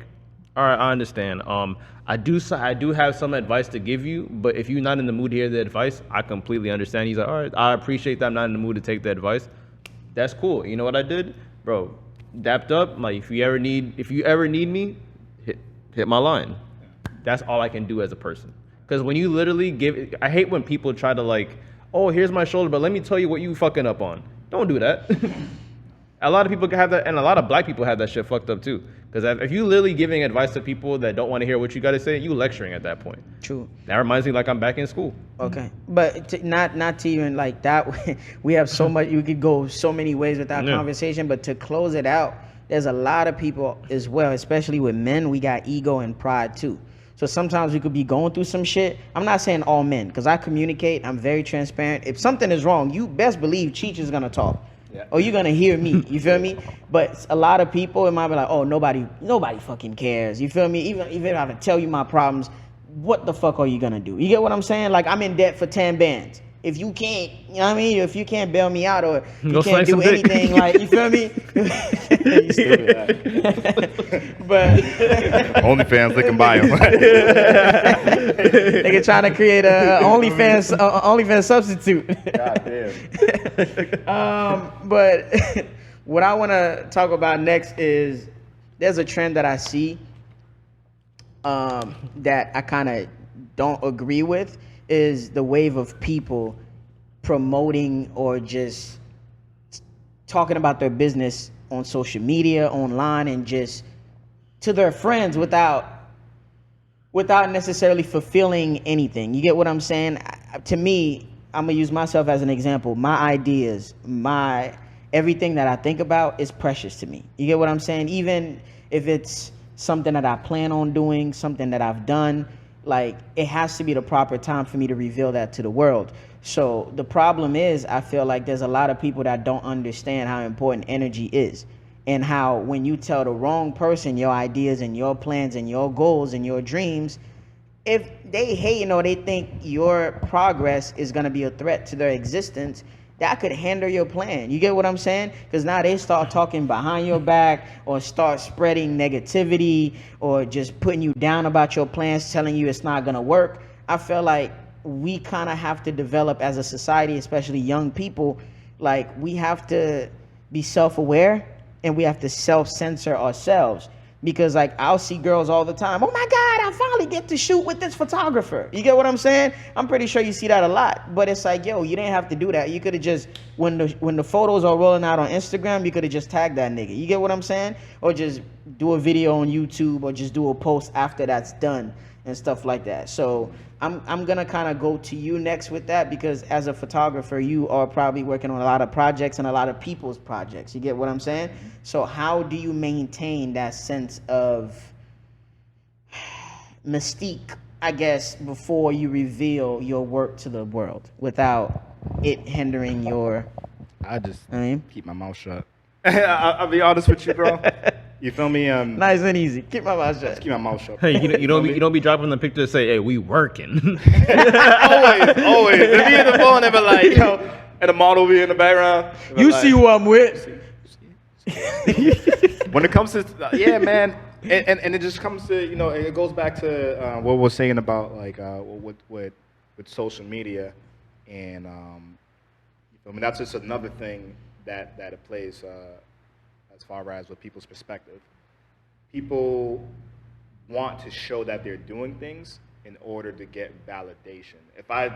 all right, I understand. I do have some advice to give you, but if you're not in the mood to hear the advice, I completely understand. He's like, all right, I appreciate that I'm not in the mood to take the advice. That's cool. You know what I did, bro? Dapped up. Like if you ever need me, hit my line. That's all I can do as a person. Because when you literally I hate when people try to like, oh, here's my shoulder, but let me tell you what you fucking up on. Don't do that. A lot of people have that, and a lot of black people have that shit fucked up too. Because if you literally giving advice to people that don't want to hear what you got to say, you lecturing at that point. True. That reminds me like I'm back in school. Okay, but not to even like that. We have so much. You could go so many ways with that conversation. But to close it out, there's a lot of people as well, especially with men. We got ego and pride too. So sometimes we could be going through some shit. I'm not saying all men, because I communicate. I'm very transparent. If something is wrong, you best believe Cheech is gonna talk. Yeah. Or you're gonna hear me. You feel me? But a lot of people, it might be like, oh, nobody fucking cares. You feel me? Even if I tell you my problems, what the fuck are you gonna do? You get what I'm saying? Like I'm in debt for 10 bands. If you can't, you know what I mean? If you can't bail me out or you can't do anything, like, you feel me? You stupid. But OnlyFans, they can buy them. They can try to create a OnlyFans substitute. God damn. But what I want to talk about next is there's a trend that I see that I kind of don't agree with. Is the wave of people promoting or just talking about their business on social media, online, and just to their friends without necessarily fulfilling anything. You get what I'm saying? To me, I'm gonna use myself as an example. My ideas, everything that I think about is precious to me. You get what I'm saying? Even if it's something that I plan on doing, something that I've done, like it has to be the proper time for me to reveal that to the world. So the problem is, I feel like there's a lot of people that don't understand how important energy is, and how when you tell the wrong person your ideas and your plans and your goals and your dreams, if they hate or they think your progress is going to be a threat to their existence, that could hinder your plan. You get what I'm saying? Because now they start talking behind your back or start spreading negativity or just putting you down about your plans, telling you it's not going to work. I feel like we kind of have to develop as a society, especially young people, like we have to be self-aware and we have to self-censor ourselves. Because like I'll see girls all the time, oh my God, I finally get to shoot with this photographer. You get what I'm saying? I'm pretty sure you see that a lot. But it's like, yo, you didn't have to do that. You could have just, when the photos are rolling out on Instagram, you could have just tagged that nigga. You get what I'm saying? Or just do a video on YouTube or just do a post after that's done and stuff like that. So I'm gonna kind of go to you next with that, because as a photographer, you are probably working on a lot of projects and a lot of people's projects. You get what I'm saying? So how do you maintain that sense of mystique, I guess, before you reveal your work to the world without it hindering your... I just keep my mouth shut. I'll be honest with you, bro. You feel me? Nice and easy. Keep my mouth shut. Just keep my mouth shut. Hey, you don't be dropping the picture to say, "Hey, we working." always. If you in the phone, they be like, yo, and the model be in the background. You like, see who I'm with. When it comes to man, and it just comes to, it goes back to what we're saying about like with social media, and that's just another thing that it plays. As far as with people's perspective, people want to show that they're doing things in order to get validation. If I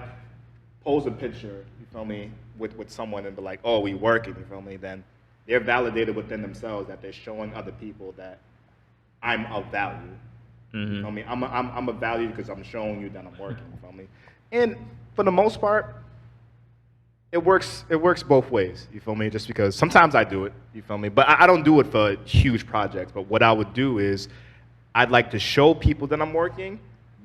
pose a picture, you feel me, with someone and be like, oh, we working, you feel me, then they're validated within themselves that they're showing other people that I'm of value. Mm-hmm. You feel me? I'm of value because I'm showing you that I'm working, you feel me? And for the most part, it works both ways, you feel me? Just because sometimes I do it, you feel me? But I don't do it for huge projects. But what I would do is I'd like to show people that I'm working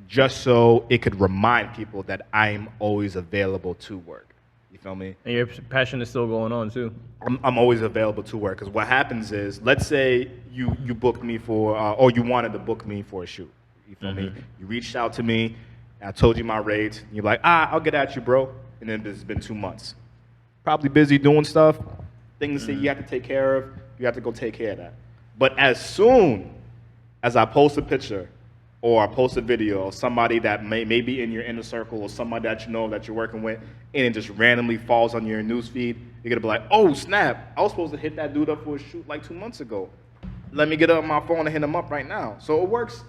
just so it could remind people that I'm always available to work. You feel me? And your passion is still going on too. I'm always available to work, because what happens is, let's say you booked me for, or you wanted to book me for a shoot. You feel me? You reached out to me. I told you my rates. You're like, I'll get at you, bro. And then it's been 2 months. Probably busy doing stuff, things that you have to take care of. You have to go take care of that. But as soon as I post a picture or I post a video of somebody that may be in your inner circle or somebody that you know that you're working with, and it just randomly falls on your newsfeed, you're gonna be like, oh snap, I was supposed to hit that dude up for a shoot like 2 months ago. Let me get up on my phone and hit him up right now. So it works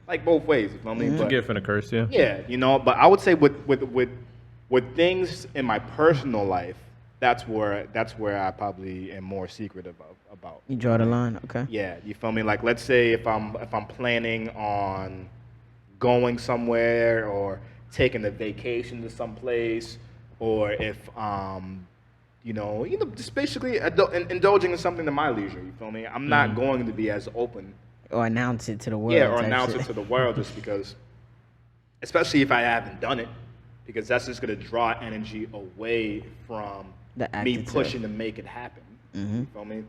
like both ways, you feel me? It's a gift and a curse, yeah. Yeah, you know, but I would say with things in my personal life, that's where I probably am more secretive about. You draw the line, okay? Yeah, you feel me? Like, let's say if I'm planning on going somewhere or taking a vacation to someplace, or if just basically indulging in something to my leisure. You feel me? I'm not going to be as open or announce it to the world. Yeah, or announce it to the world just because, especially if I haven't done it, because that's just gonna draw energy away from me pushing to make it happen. You feel me?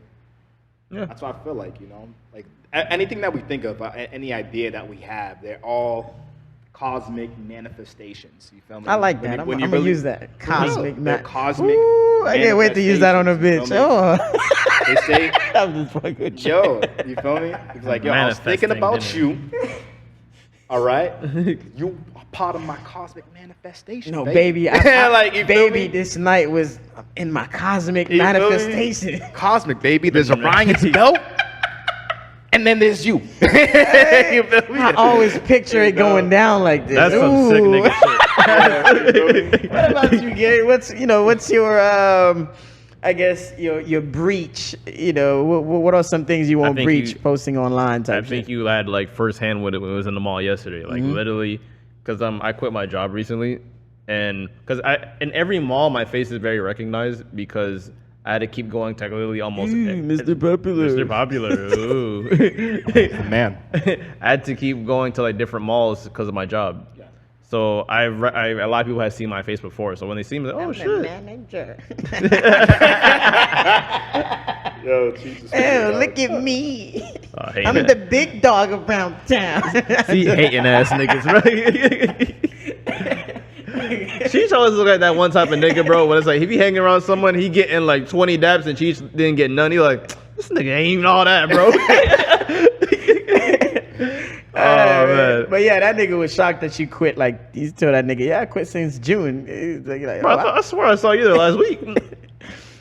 Yeah. That's what I feel like, like anything that we think of, any idea that we have, they're all cosmic manifestations. You feel me? I like that. I'm gonna use that. Cosmic. Cosmic. Ooh, I can't wait to use that on a bitch. Oh. They say, I'm just fucking yo, you feel me? It's like, yo, I was thinking about you. All right, you are part of my cosmic manifestation. No, baby, baby, this night was in my cosmic manifestation. Cosmic, baby. There's Orion's belt, and then there's you. You feel me? I always picture it going down like this. That's some sick nigga shit. What about you, Gary? What's your I guess your breach, what are some things you won't breach posting online type I think you had like firsthand with it when it was in the mall yesterday. Like literally, because I quit my job recently, and because in every mall my face is very recognized because I had to keep going to literally almost Mr. Popular. Mr. Popular. Ooh. Man. I had to keep going to like different malls because of my job. So a lot of people have seen my face before. So when they see me, like, oh shit. I'm the manager. Yo, Jesus. Oh, look at me. I'm the big dog around town. See, hating ass niggas, right? Cheech always look like that one type of nigga, bro. When it's like, if he hanging around someone, he getting like 20 dabs and Cheech didn't get none. He like, this nigga ain't even all that, bro. Man. But yeah, that nigga was shocked that you quit. Like, he told that nigga, yeah, I quit since June. Bro, I swear I saw you there last week.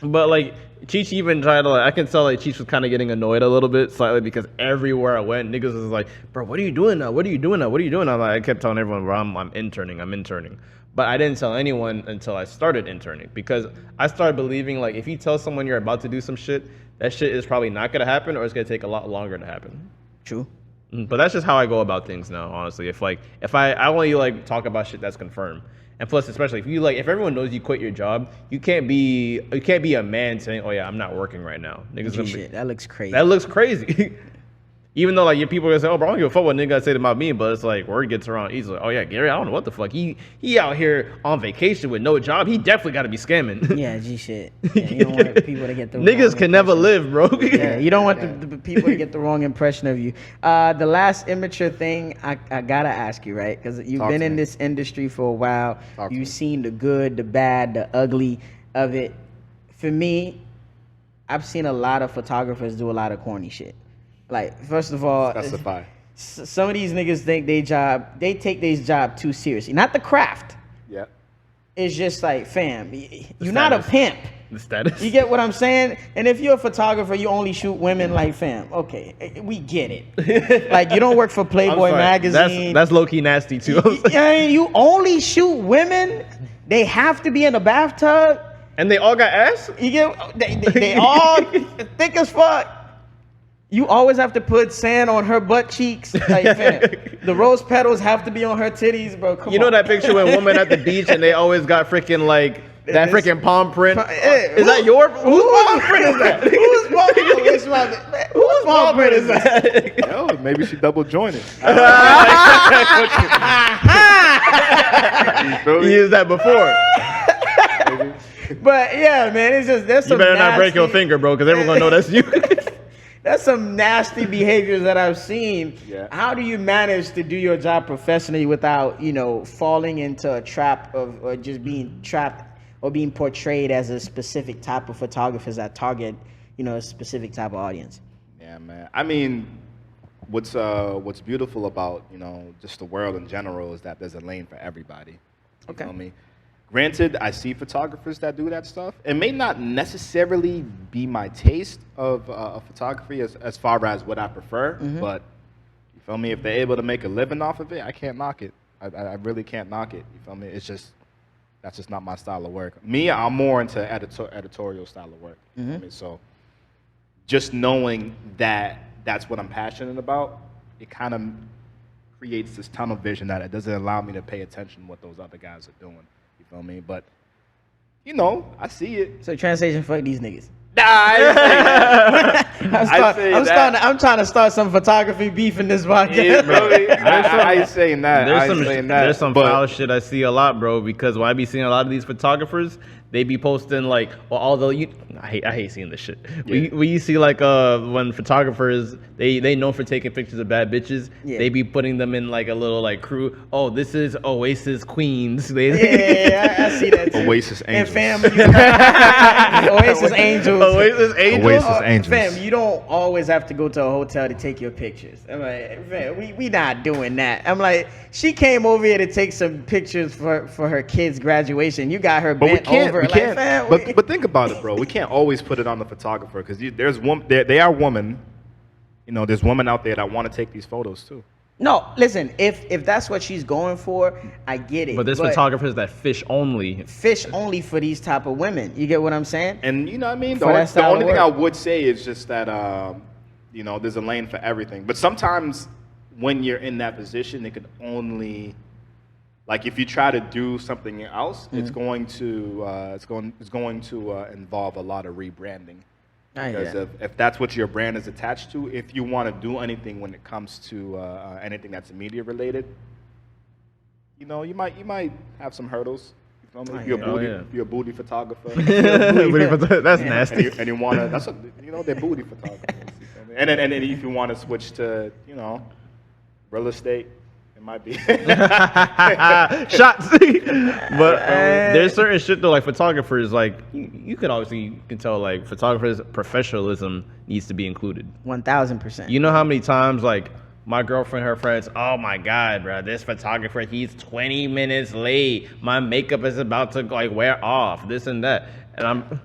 But like, Cheech even tried to I can tell like Cheech was kind of getting annoyed a little bit slightly because everywhere I went, niggas was like, bro, what are you doing now? What are you doing now? What are you doing now? I kept telling everyone, bro, I'm interning. But I didn't tell anyone until I started interning because I started believing like if you tell someone you're about to do some shit, that shit is probably not gonna happen or it's gonna take a lot longer to happen. True. But that's just how I go about things now, honestly. If I only like talk about shit that's confirmed. And plus, especially if everyone knows you quit your job, you can't be a man saying, "Oh yeah, I'm not working right now." Niggas, that looks crazy. That looks crazy. Even though like your people are gonna say, "Oh, bro, I don't give a fuck what nigga say about me," but it's like word gets around easily. Oh yeah, Gary, I don't know what the fuck. He out here on vacation with no job. He definitely got to be scamming. Yeah, G shit. Yeah, you don't want people to get the niggas can never live, bro. Yeah, you don't want the people to get the wrong impression of you. The last immature thing I gotta ask you, right? Because you've been in this industry for a while. You've seen the good, the bad, the ugly of it. For me, I've seen a lot of photographers do a lot of corny shit. Like, first of all, specify. Some of these niggas think they take their job too seriously. Not the craft. Yeah. It's just like, fam, you're not a pimp. The status. You get what I'm saying? And if you're a photographer, you only shoot women, like, fam, okay, we get it. Like, you don't work for Playboy magazine. That's low-key nasty, too. You only shoot women. They have to be in a bathtub. And they all got ass? You get, they all thick as fuck. You always have to put sand on her butt cheeks. Like, fam, the rose petals have to be on her titties, bro. Come on. You know that picture when women at the beach and they always got freaking like that freaking palm print? Is that your? Whose palm print is that? Whose palm print is that? Yo, maybe she double jointed. You used that before. But yeah, man, it's just there's some. You better not break your finger, bro, because everyone gonna know that's you. That's some nasty behaviors that I've seen. Yeah. How do you manage to do your job professionally without, falling into a trap or just being trapped or being portrayed as a specific type of photographers that target, a specific type of audience? Yeah, man. I mean, what's beautiful about, just the world in general is that there's a lane for everybody. You feel me? Granted, I see photographers that do that stuff. It may not necessarily be my taste of photography as far as what I prefer, but you feel me? If they're able to make a living off of it, I can't knock it. I really can't knock it. You feel me? That's just not my style of work. Me, I'm more into editorial style of work. You feel me? So just knowing that that's what I'm passionate about, it kind of creates this tunnel vision that it doesn't allow me to pay attention to what those other guys are doing. You feel me? But, I see it. So translation, fuck these niggas. Nah, I ain't saying that. I'm trying to start some photography beef in this podcast. Yeah, bro. I ain't saying that. There's some foul shit I see a lot, bro, because when I be seeing a lot of these photographers, they be posting like, I hate seeing this shit. Yeah. We see like when photographers they known for taking pictures of bad bitches, they be putting them in like a little like crew. Oh, this is Oasis Queens. I see that too. Oasis Angels. And Oasis Angels. Oasis Angels. Oasis Angels. Fam, you don't always have to go to a hotel to take your pictures. I'm like, fam, we not doing that. I'm like, she came over here to take some pictures for her kid's graduation. You got her bent over. But think about it, bro. We can't always put it on the photographer because they are women. There's women out there that want to take these photos too. No, listen. If that's what she's going for, I get it. But there's photographers that fish only for these type of women. You get what I'm saying? And you know what I mean. The only thing I would say is just that there's a lane for everything. But sometimes when you're in that position, it could only, like, if you try to do something else, it's going to involve a lot of rebranding. Because if that's what your brand is attached to, if you want to do anything when it comes to anything that's media related, you might have some hurdles. You know, if you're a booty photographer, that's nasty. And you want to, they're booty photographers. And then if you want to switch to real estate, it might be shots. But there's certain shit though, like photographers, like you can tell like photographers' professionalism needs to be included. 1000%. You know how many times like my girlfriend, her friends, oh my God, bro, this photographer, he's 20 minutes late. My makeup is about to like wear off, this and that. And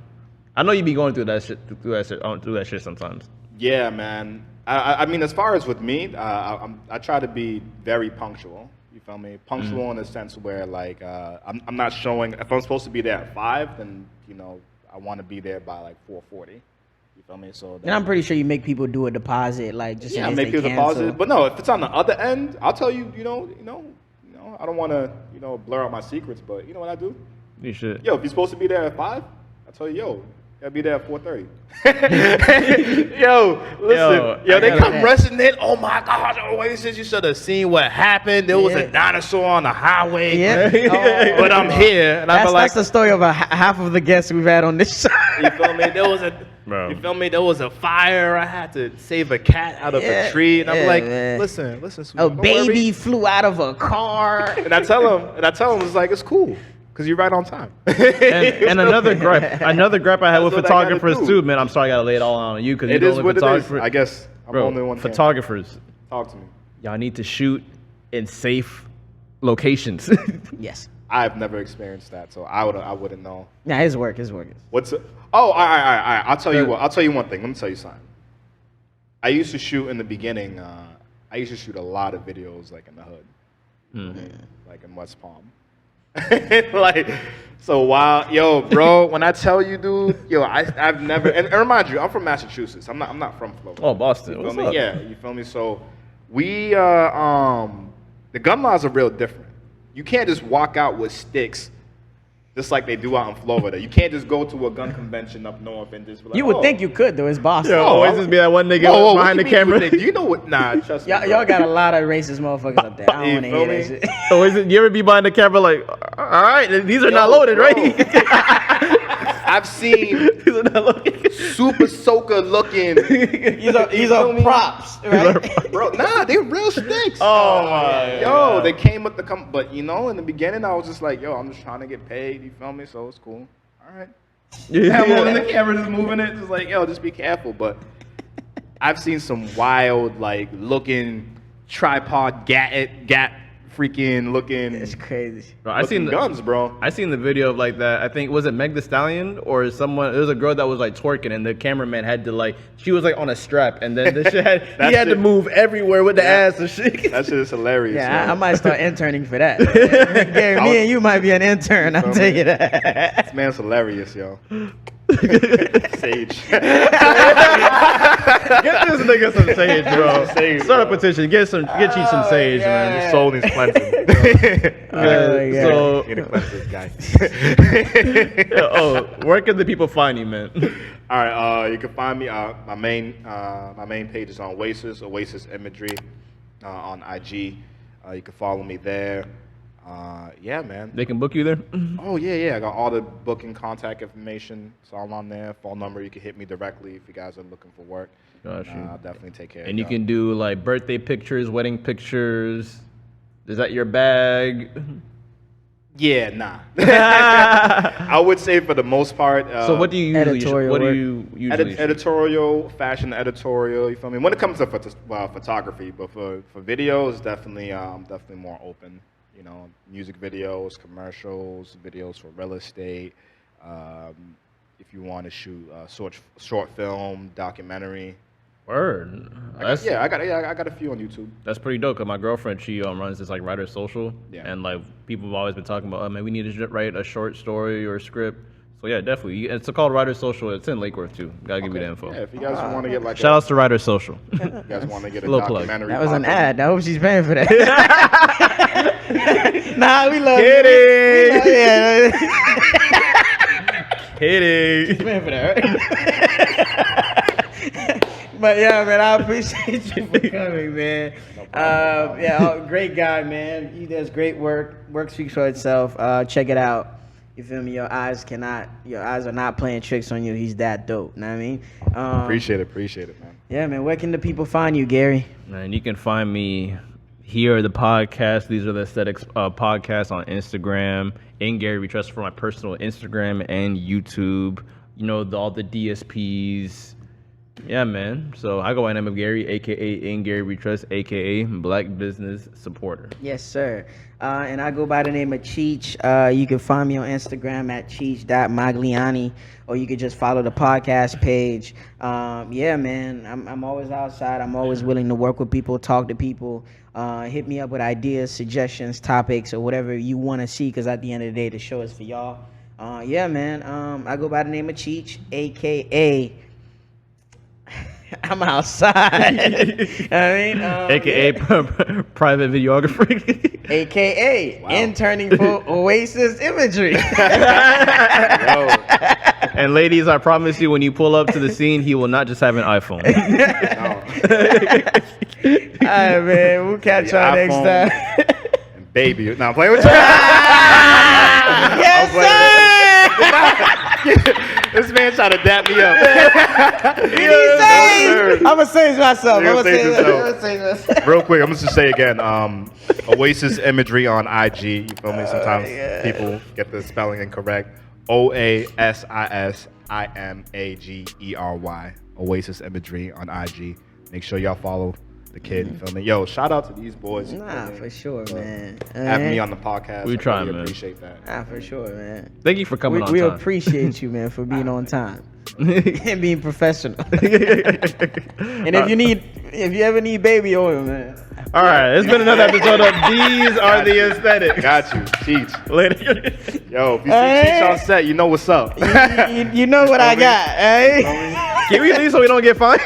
I know you be going through that shit sometimes. Yeah, man. I mean, as far as with me, I try to be very punctual. You feel me? Punctual in a sense where, like, I'm not showing. If I'm supposed to be there at 5, then I want to be there by like 4:40. You feel me? So. And I'm pretty sure you make people do a deposit, like just in case make people deposit. But no, if it's on the other end, I'll tell you. I don't want to blur out my secrets, but you know what I do? You should. Yo, if you're supposed to be there at 5, I'll tell you, yo. Gotta be there at 4:30. Yo, listen. Yo, they come rushing in. Oh my God, Oasis! You should have seen what happened. There was a dinosaur on the highway. Yeah. But I'm here, and that's the story of half of the guests we've had on this show. You feel me? You feel me? There was a fire. I had to save a cat out of a tree, and I'm like, listen, sweetie, a baby flew out of a car. And I tell him, it's like, it's cool. Because you're right on time. and another gripe I had with photographers too, man. I'm sorry I gotta lay it all on you because you're the only photographer. I guess I'm the only one. Photographers, talk to me. Y'all need to shoot in safe locations. Yes. I've never experienced that, so I wouldn't know. Yeah, his work. What's it? Oh, all right. I'll tell you what. I'll tell you one thing. Let me tell you something. I used to shoot in the beginning. I used to shoot a lot of videos like in the hood, like in West Palm. Like, so while bro, when I tell you, dude, I've never, and remind you, I'm from Massachusetts. I'm not from Florida. Oh, Boston. You feel me? Yeah, you feel me? So we the gun laws are real different. You can't just walk out with sticks just like they do out in Florida. You can't just go to a gun convention up north and just be like, you would think you could, though. It's Boston. Always just be that one nigga behind the camera. Do you know what? Nah, trust me. Y'all got a lot of racist motherfuckers up there. I don't want to hear that shit. So you ever be behind the camera like, all right, these are not loaded, bro. right? I've seen super soaker looking. These are props, right? Bro, nah, they real sticks. Oh my. Yo, they came with the but in the beginning I was just like, yo, I'm just trying to get paid. You feel me? So it's cool. All right. Yeah, I'm holding the camera, just moving it, just like, yo, just be careful. But I've seen some wild, like, looking tripod gat freaking looking. It's crazy. Bro, I seen the guns, bro. I seen the video of like that. I think was it Meg Thee Stallion or someone? There was a girl that was like twerking, and the cameraman had to like she was like on a strap, and then the shit he had to move everywhere with the ass and shit. That shit is hilarious. Yeah, I might start interning for that. Gary, me and you might be an intern. I'll tell you that. This man's hilarious, yo. Sage. Get this nigga some sage, bro. Start a petition. Get you some sage, man. Your soul needs cleansing. So get a cleanse this guy. Where can the people find you, man? All right, you can find me. My main page is on Oasis Imagery on IG. You can follow me there. Yeah, man. They can book you there? Oh, yeah. I got all the booking contact information. It's all on there. Phone number. You can hit me directly if you guys are looking for work. Got you. I'll definitely take care of And you can do like birthday pictures, wedding pictures. Is that your bag? Yeah, nah. I would say for the most part. So what do you usually editorial, fashion editorial, you feel me? When it comes to photography, but for videos, definitely, I'm definitely more open. You know, music videos, commercials, videos for real estate. If you want to shoot a short film, documentary. Word. I got a few on YouTube. That's pretty dope. Cause my girlfriend, she runs this like writer social, and like people have always been talking about, oh man, we need to write a short story or a script. So yeah, definitely. It's called Writer Social. It's in Lake Worth too. Gotta give you the info. Yeah, if you guys want to get like shout outs to Writer Social. If you guys want to get a little documentary. That was an ad. I hope she's paying for that. Nah, we love Kidding. Kidding. She's paying for that, right? But yeah, man, I appreciate you for coming, man. No problem, great guy, man. He does great work. Work speaks for itself. Check it out. You feel me? Your eyes are not playing tricks on you. He's that dope. Know what I mean? Appreciate it, man. Yeah, man. Where can the people find you, Gary? Man, you can find me here, the podcast. These are the Aesthetics podcasts on Instagram. And Gary We Trust for my personal Instagram and YouTube. You know, all the DSPs. Yeah, man. So I go by the name of Gary, a.k.a. In Gary We Trust, a.k.a. Black Business Supporter. Yes, sir. And I go by the name of Cheech. You can find me on Instagram at cheech.magliani, or you can just follow the podcast page. Yeah, man. I'm always outside. I'm always willing to work with people, talk to people. Hit me up with ideas, suggestions, topics, or whatever you want to see, because at the end of the day, the show is for y'all. Yeah, man. I go by the name of Cheech, a.k.a. I'm outside. I mean, AKA private videographer. AKA interning for Oasis Imagery. And ladies, I promise you, when you pull up to the scene, he will not just have an iPhone. All right, man. We'll catch y'all next time. And baby, now I'm playing with you. Yes, sir. This man trying to dap me up. I'm going to say myself. Real quick, I'm going to say again, Oasis Imagery on IG. You feel me? Sometimes people get the spelling incorrect. OASISIMAGERY. Oasis Imagery on IG. Make sure y'all follow the kid. You feel me? Yo, shout out to these boys. Nah, for sure, man. Having me on the podcast. We try, man. Appreciate that. Nah, for sure, man. Thank you for coming on time. We appreciate you, man, for being on time and being professional. And if you ever need baby oil, man. All right, it's been another episode of These Are the Aesthetics. Got you, Cheech. Later. Yo, if you see Cheech on set, you know what's up. You know what I got, eh? Can we leave so we don't get fined?